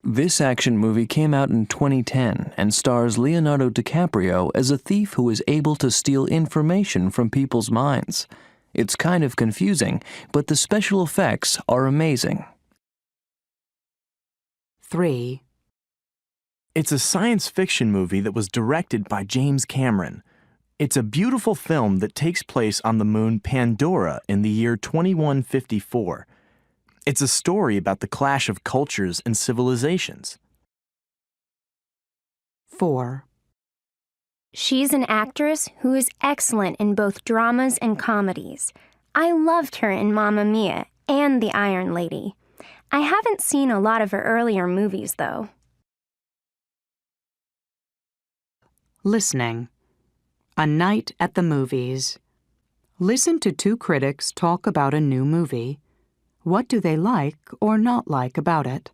This action movie came out in 2010 and stars Leonardo DiCaprio as a thief who is able to steal information from people's minds. It's kind of confusing, but the special effects are amazing. 3. It's a science fiction movie that was directed by James Cameron. It's a beautiful film that takes place on the moon Pandora in the year 2154. It's a story about the clash of cultures and civilizations. 4. She's an actress who is excellent in both dramas and comedies. I loved her in Mamma Mia and The Iron Lady. I haven't seen a lot of her earlier movies, though. Listening. A night at the movies. Listen to 2 critics talk about a new movie. What do they like or not like about it?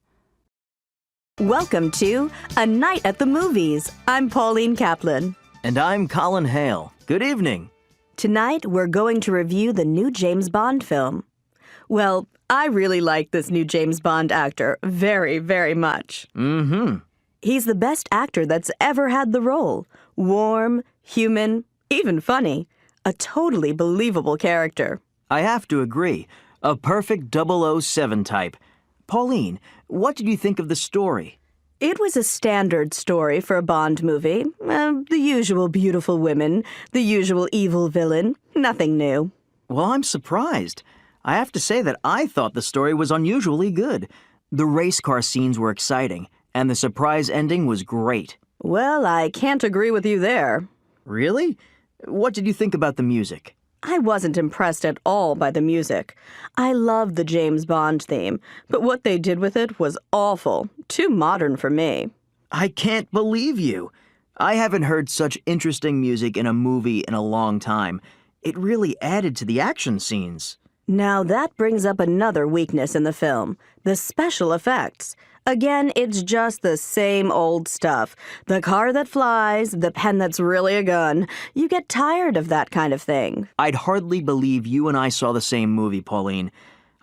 Welcome to A Night at the Movies. I'm Pauline Kaplan. And I'm Colin Hale. Good evening. Tonight, we're going to review the new James Bond film. Well, I really like this new James Bond actor very, very much. Mm-hmm. He's the best actor that's ever had the role. Warm, human, even funny. A totally believable character. I have to agree. A perfect 007 type. Pauline, what did you think of the story? It was a standard story for a Bond movie. The usual beautiful women, the usual evil villain. Nothing new. Well, I'm surprised. I have to say that I thought the story was unusually good. The race car scenes were exciting, and the surprise ending was great. Well, I can't agree with you there. Really? What did you think about the music? I wasn't impressed at all by the music. I love the James Bond theme, but what they did with it was awful. Too modern for me. I can't believe you. I haven't heard such interesting music in a movie in a long time. It really added to the action scenes. Now that brings up another weakness in the film, the special effects. Again, it's just the same old stuff. The car that flies, the pen that's really a gun. You get tired of that kind of thing. I'd hardly believe you and I saw the same movie, Pauline.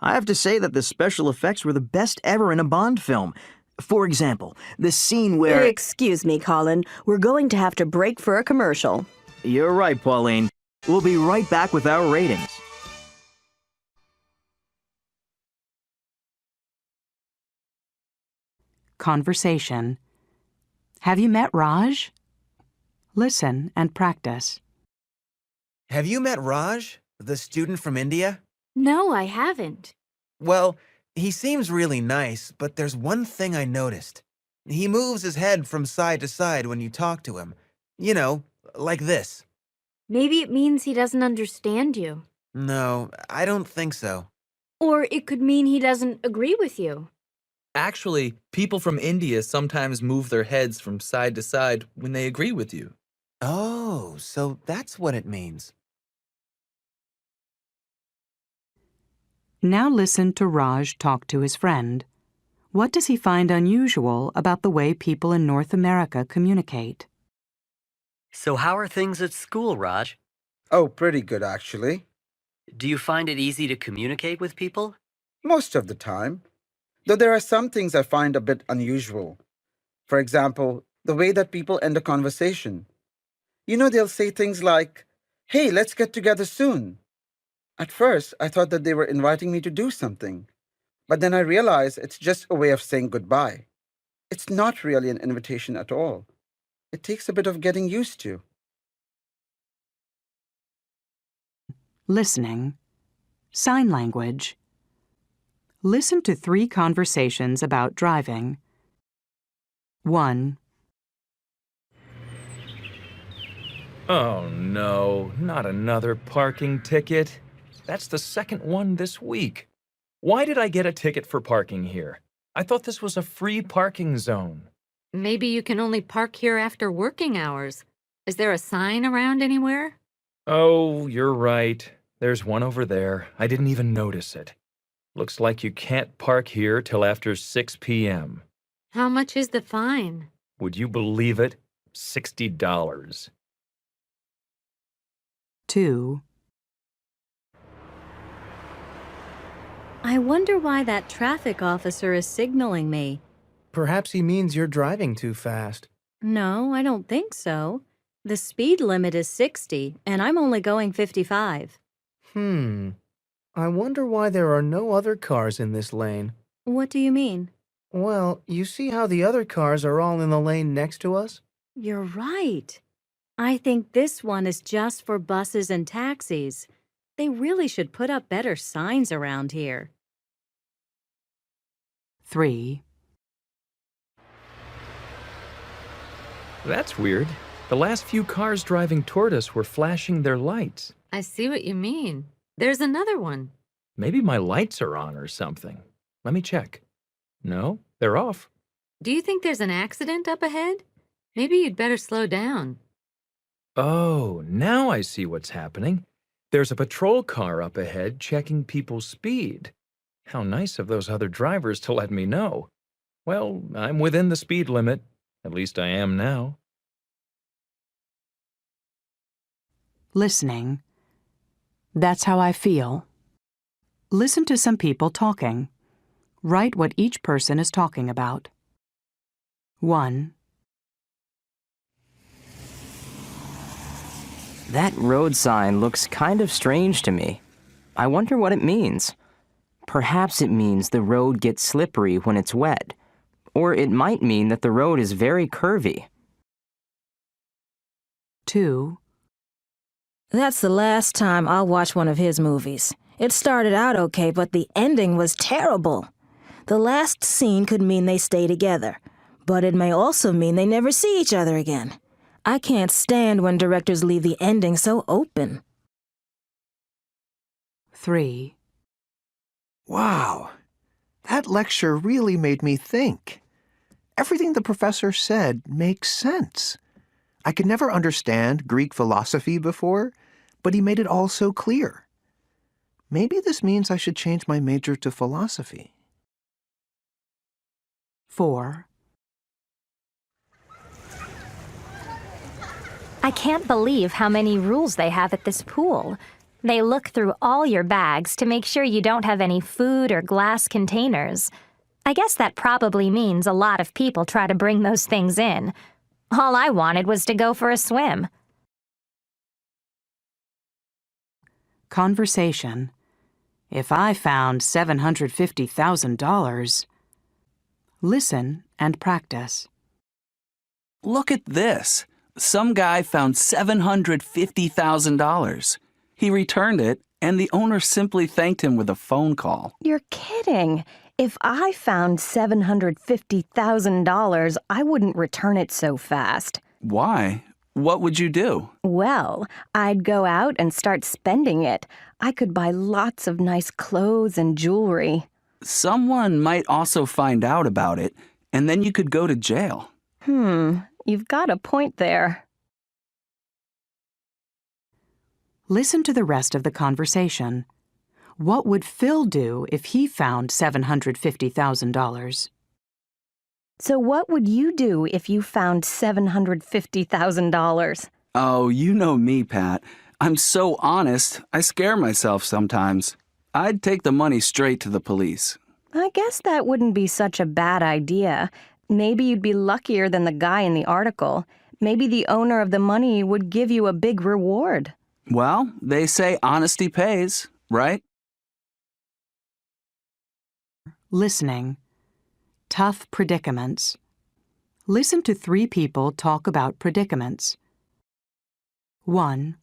I have to say that the special effects were the best ever in a Bond film. For example, the scene where... Excuse me, Colin. We're going to have to break for a commercial. You're right, Pauline. We'll be right back with our ratings. Conversation. Have you met Raj? Listen and practice. Have you met Raj, the student from India? No, I haven't. Well, he seems really nice, but there's one thing I noticed. He moves his head from side to side when you talk to him. You know, like this. Maybe it means he doesn't understand you. No, I don't think so. Or it could mean he doesn't agree with you. Actually, people from India sometimes move their heads from side to side when they agree with you. Oh, so that's what it means. Now listen to Raj talk to his friend. What does he find unusual about the way people in North America communicate? So how are things at school, Raj? Oh, pretty good, actually. Do you find it easy to communicate with people? Most of the time. Though there are some things I find a bit unusual. For example, the way that people end a conversation. You know, they'll say things like, "Hey, let's get together soon." At first, I thought that they were inviting me to do something. But then I realized it's just a way of saying goodbye. It's not really an invitation at all. It takes a bit of getting used to. Listening. Sign language. Listen to 3 conversations about driving. 1. Oh no, not another parking ticket. That's the second one this week. Why did I get a ticket for parking here? I thought this was a free parking zone. Maybe you can only park here after working hours. Is there a sign around anywhere? Oh, you're right. There's one over there. I didn't even notice it. Looks like you can't park here till after 6 p.m. How much is the fine? Would you believe it? $60. 2. I wonder why that traffic officer is signaling me. Perhaps he means you're driving too fast. No, I don't think so. The speed limit is 60, and I'm only going 55. I wonder why there are no other cars in this lane. What do you mean? Well, you see how the other cars are all in the lane next to us? You're right. I think this one is just for buses and taxis. They really should put up better signs around here. 3. That's weird. The last few cars driving toward us were flashing their lights. I see what you mean. There's another one. Maybe my lights are on or something. Let me check. No, they're off. Do you think there's an accident up ahead? Maybe you'd better slow down. Oh, now I see what's happening. There's a patrol car up ahead checking people's speed. How nice of those other drivers to let me know. Well, I'm within the speed limit. At least I am now. Listening. That's how I feel. Listen to some people talking. Write what each person is talking about. 1. That road sign looks kind of strange to me. I wonder what it means. Perhaps it means the road gets slippery when it's wet. Or it might mean that the road is very curvy. 2. That's the last time I'll watch one of his movies. It started out okay, but the ending was terrible. The last scene could mean they stay together, but it may also mean they never see each other again. I can't stand when directors leave the ending so open. 3. Wow, that lecture really made me think. Everything the professor said makes sense. I could never understand Greek philosophy before, but he made it all so clear. Maybe this means I should change my major to philosophy. 4. I can't believe how many rules they have at this pool. They look through all your bags to make sure you don't have any food or glass containers. I guess that probably means a lot of people try to bring those things in. All I wanted was to go for a swim. Conversation. If I found $750,000. Listen and practice. Look at this. Some guy found $750,000. He returned it, and the owner simply thanked him with a phone call. You're kidding. If I found $750,000, I wouldn't return it so fast. Why? What would you do? Well, I'd go out and start spending it. I could buy lots of nice clothes and jewelry. Someone might also find out about it, and then you could go to jail. You've got a point there. Listen to the rest of the conversation. What would Phil do if he found $750,000? So what would you do if you found $750,000? Oh, you know me, Pat. I'm so honest, I scare myself sometimes. I'd take the money straight to the police. I guess that wouldn't be such a bad idea. Maybe you'd be luckier than the guy in the article. Maybe the owner of the money would give you a big reward. Well, they say honesty pays, right? Listening. Tough predicaments. Listen to 3 people talk about predicaments. 1.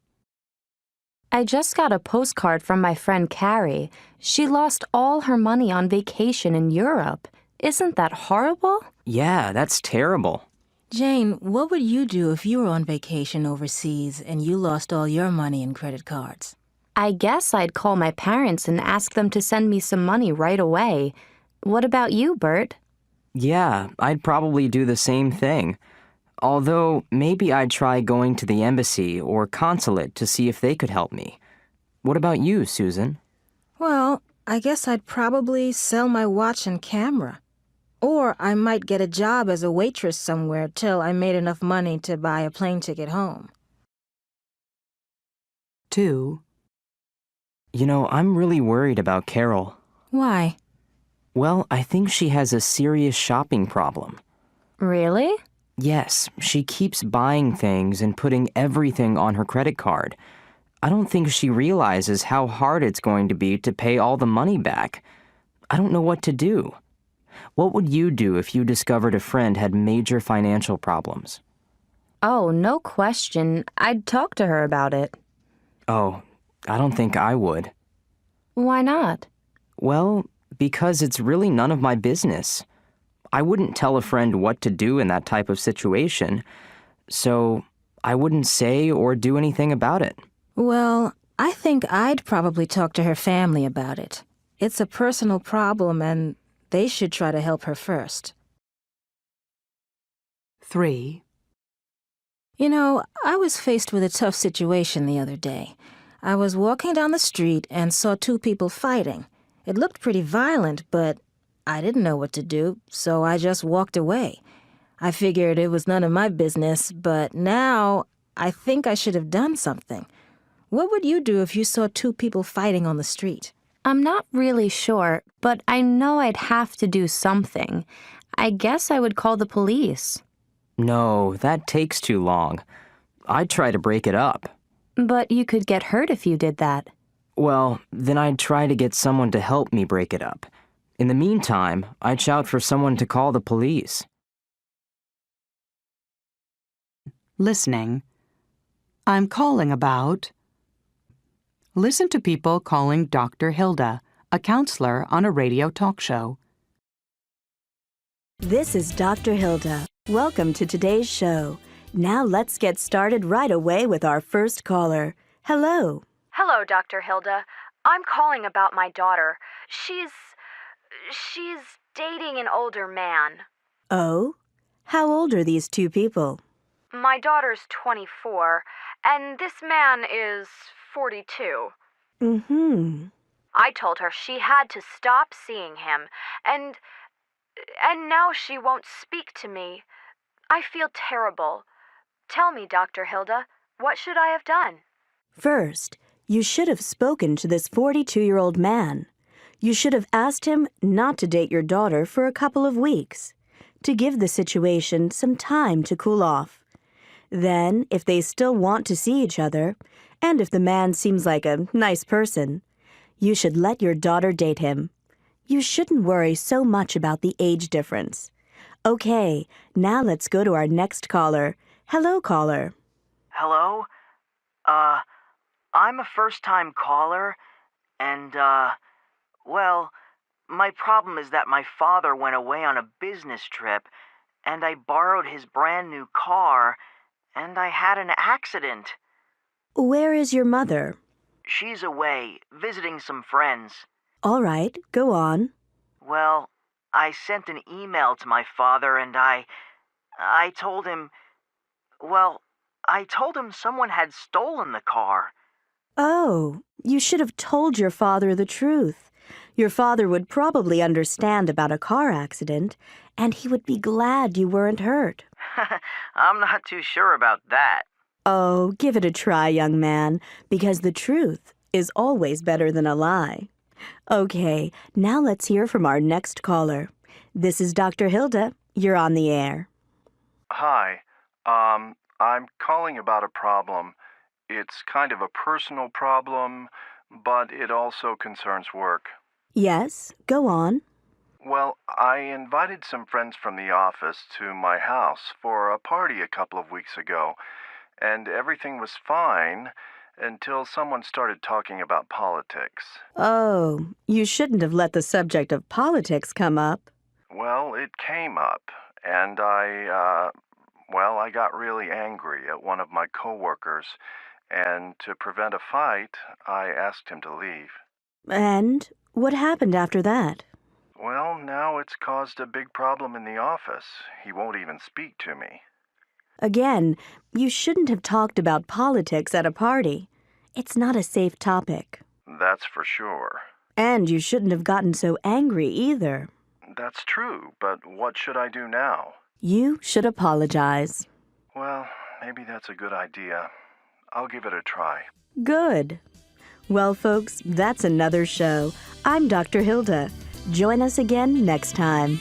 I just got a postcard from my friend Carrie. She lost all her money on vacation in Europe. Isn't that horrible? Yeah, that's terrible. Jane, what would you do if you were on vacation overseas and you lost all your money in credit cards? I guess I'd call my parents and ask them to send me some money right away. What about you, Bert? Yeah, I'd probably do the same thing. Although, maybe I'd try going to the embassy or consulate to see if they could help me. What about you, Susan? Well, I guess I'd probably sell my watch and camera. Or I might get a job as a waitress somewhere till I made enough money to buy a plane ticket home. 2. You know, I'm really worried about Carol. Why? Well, I think she has a serious shopping problem. Really? Yes, she keeps buying things and putting everything on her credit card. I don't think she realizes how hard it's going to be to pay all the money back. I don't know what to do. What would you do if you discovered a friend had major financial problems? Oh, no question. I'd talk to her about it. Oh, I don't think I would. Why not? Well, because it's really none of my business. I wouldn't tell a friend what to do in that type of situation, so I wouldn't say or do anything about it. Well, I think I'd probably talk to her family about it. It's a personal problem, and they should try to help her first. 3. You know, I was faced with a tough situation the other day. I was walking down the street and saw two people fighting. It looked pretty violent, but I didn't know what to do, so I just walked away. I figured it was none of my business, but now I think I should have done something. What would you do if you saw two people fighting on the street? I'm not really sure, but I know I'd have to do something. I guess I would call the police. No, that takes too long. I'd try to break it up. But you could get hurt if you did that. Well, then I'd try to get someone to help me break it up. In the meantime, I'd shout for someone to call the police. Listening. I'm calling about. Listen to people calling Dr. Hilda, a counselor on a radio talk show. This is Dr. Hilda. Welcome to today's show. Now let's get started right away with our first caller. Hello. Hello, Dr. Hilda. I'm calling about my daughter. She's dating an older man. Oh? How old are these two people? My daughter's 24, and this man is 42. Mm-hmm. I told her she had to stop seeing him, and now she won't speak to me. I feel terrible. Tell me, Dr. Hilda, what should I have done? First, you should have spoken to this 42-year-old man. You should have asked him not to date your daughter for a couple of weeks, to give the situation some time to cool off. Then, if they still want to see each other, and if the man seems like a nice person, you should let your daughter date him. You shouldn't worry so much about the age difference. Okay, now let's go to our next caller. Hello, caller. Hello? I'm a first-time caller, and, well, my problem is that my father went away on a business trip, and I borrowed his brand-new car, and I had an accident. Where is your mother? She's away, visiting some friends. All right, go on. Well, I sent an email to my father, and I told him, well, I told him someone had stolen the car. Oh, you should have told your father the truth. Your father would probably understand about a car accident, and he would be glad you weren't hurt. I'm not too sure about that. Oh, give it a try, young man, because the truth is always better than a lie. Okay, now let's hear from our next caller. This is Dr. Hilda. You're on the air. Hi. I'm calling about a problem. It's kind of a personal problem, but it also concerns work. Yes, go on. Well, I invited some friends from the office to my house for a party a couple of weeks ago, and everything was fine until someone started talking about politics. Oh, you shouldn't have let the subject of politics come up. Well, it came up, and I got really angry at one of my coworkers, and to prevent a fight, I asked him to leave. And what happened after that? Well, now it's caused a big problem in the office. He won't even speak to me. Again, you shouldn't have talked about politics at a party. It's not a safe topic. That's for sure. And you shouldn't have gotten so angry either. That's true, but what should I do now? You should apologize. Well, maybe that's a good idea. I'll give it a try. Good. Well, folks, that's another show. I'm Dr. Hilda. Join us again next time.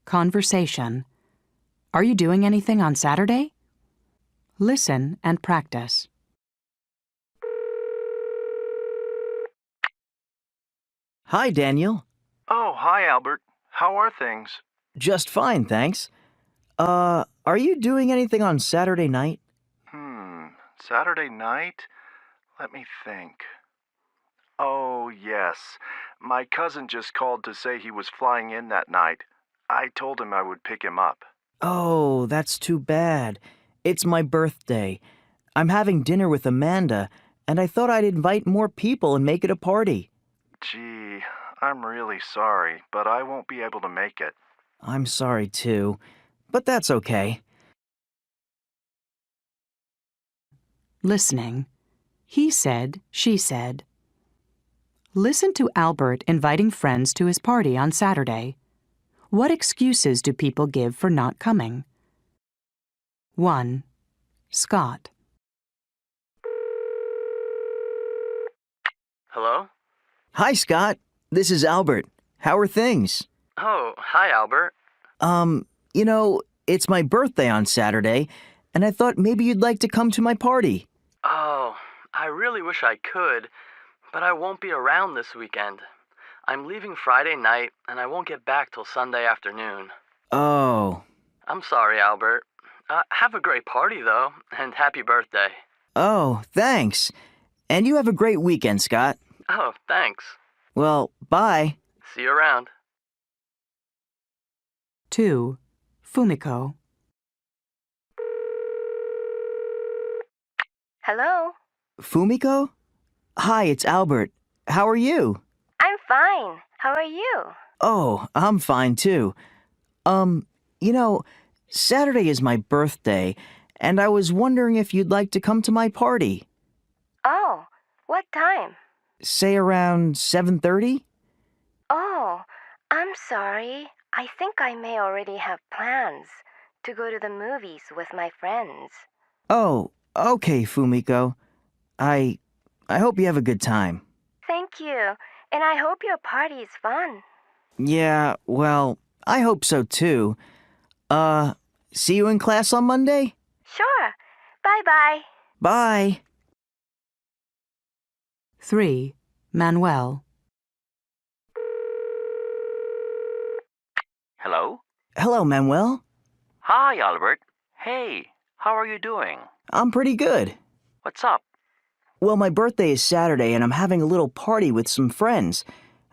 Conversation. Are you doing anything on Saturday? Listen and practice. Hi, Daniel. Oh, hi, Albert. How are things? Just fine, thanks. Are you doing anything on Saturday night? Saturday night? Let me think. Oh, yes. My cousin just called to say he was flying in that night. I told him I would pick him up. Oh, that's too bad. It's my birthday. I'm having dinner with Amanda, and I thought I'd invite more people and make it a party. Gee, I'm really sorry, but I won't be able to make it. I'm sorry, too, but that's okay. Listening. He said, she said. Listen to Albert inviting friends to his party on Saturday. What excuses do people give for not coming? 1. Scott. Hello? Hi, Scott. This is Albert. How are things? Oh, hi, Albert. It's my birthday on Saturday, and I thought maybe you'd like to come to my party. Oh, I really wish I could, but I won't be around this weekend. I'm leaving Friday night, and I won't get back till Sunday afternoon. Oh. I'm sorry, Albert. Have a great party, though, and happy birthday. Oh, thanks. And you have a great weekend, Scott. Oh, thanks. Well, bye. See you around. 2. Fumiko. Hello? Fumiko? Hi, it's Albert. How are you? I'm fine. How are you? Oh, I'm fine, too. Saturday is my birthday, and I was wondering if you'd like to come to my party. Oh, what time? Say around 7:30? Oh, I'm sorry. I think I may already have plans to go to the movies with my friends. Oh, okay, Fumiko. I hope you have a good time. Thank you, and I hope your party is fun. Yeah, well, I hope so too. See you in class on Monday? Sure. Bye-bye. Bye. 3. Manuel. Hello? Hello, Manuel. Hi, Albert. Hey, how are you doing? I'm pretty good. What's up? Well, my birthday is Saturday, and I'm having a little party with some friends.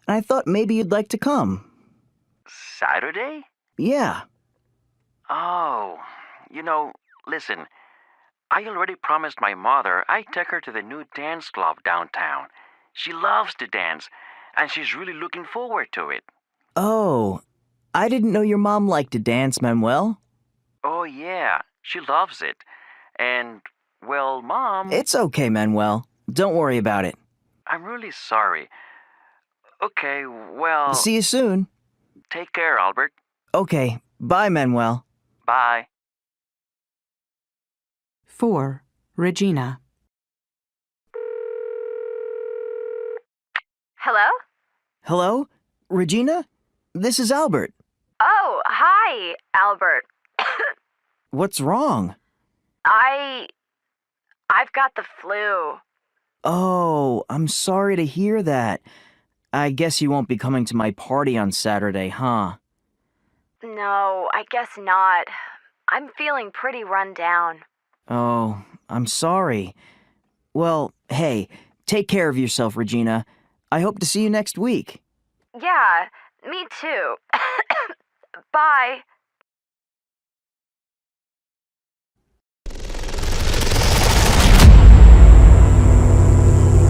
And I thought maybe you'd like to come. Saturday? Yeah. Oh, listen, I already promised my mother I'd take her to the new dance club downtown. She loves to dance, and she's really looking forward to it. Oh, I didn't know your mom liked to dance, Manuel. Oh, yeah, she loves it. And, well, Mom... It's okay, Manuel. Don't worry about it. I'm really sorry. Okay, well... See you soon. Take care, Albert. Okay, bye, Manuel. Bye. 4. Regina. Hello? Hello? Regina? This is Albert. Oh, hi, Albert. What's wrong? I've got the flu. Oh, I'm sorry to hear that. I guess you won't be coming to my party on Saturday, huh? No, I guess not. I'm feeling pretty run down. Oh, I'm sorry. Well, hey, take care of yourself, Regina. I hope to see you next week. Yeah, me too. Bye.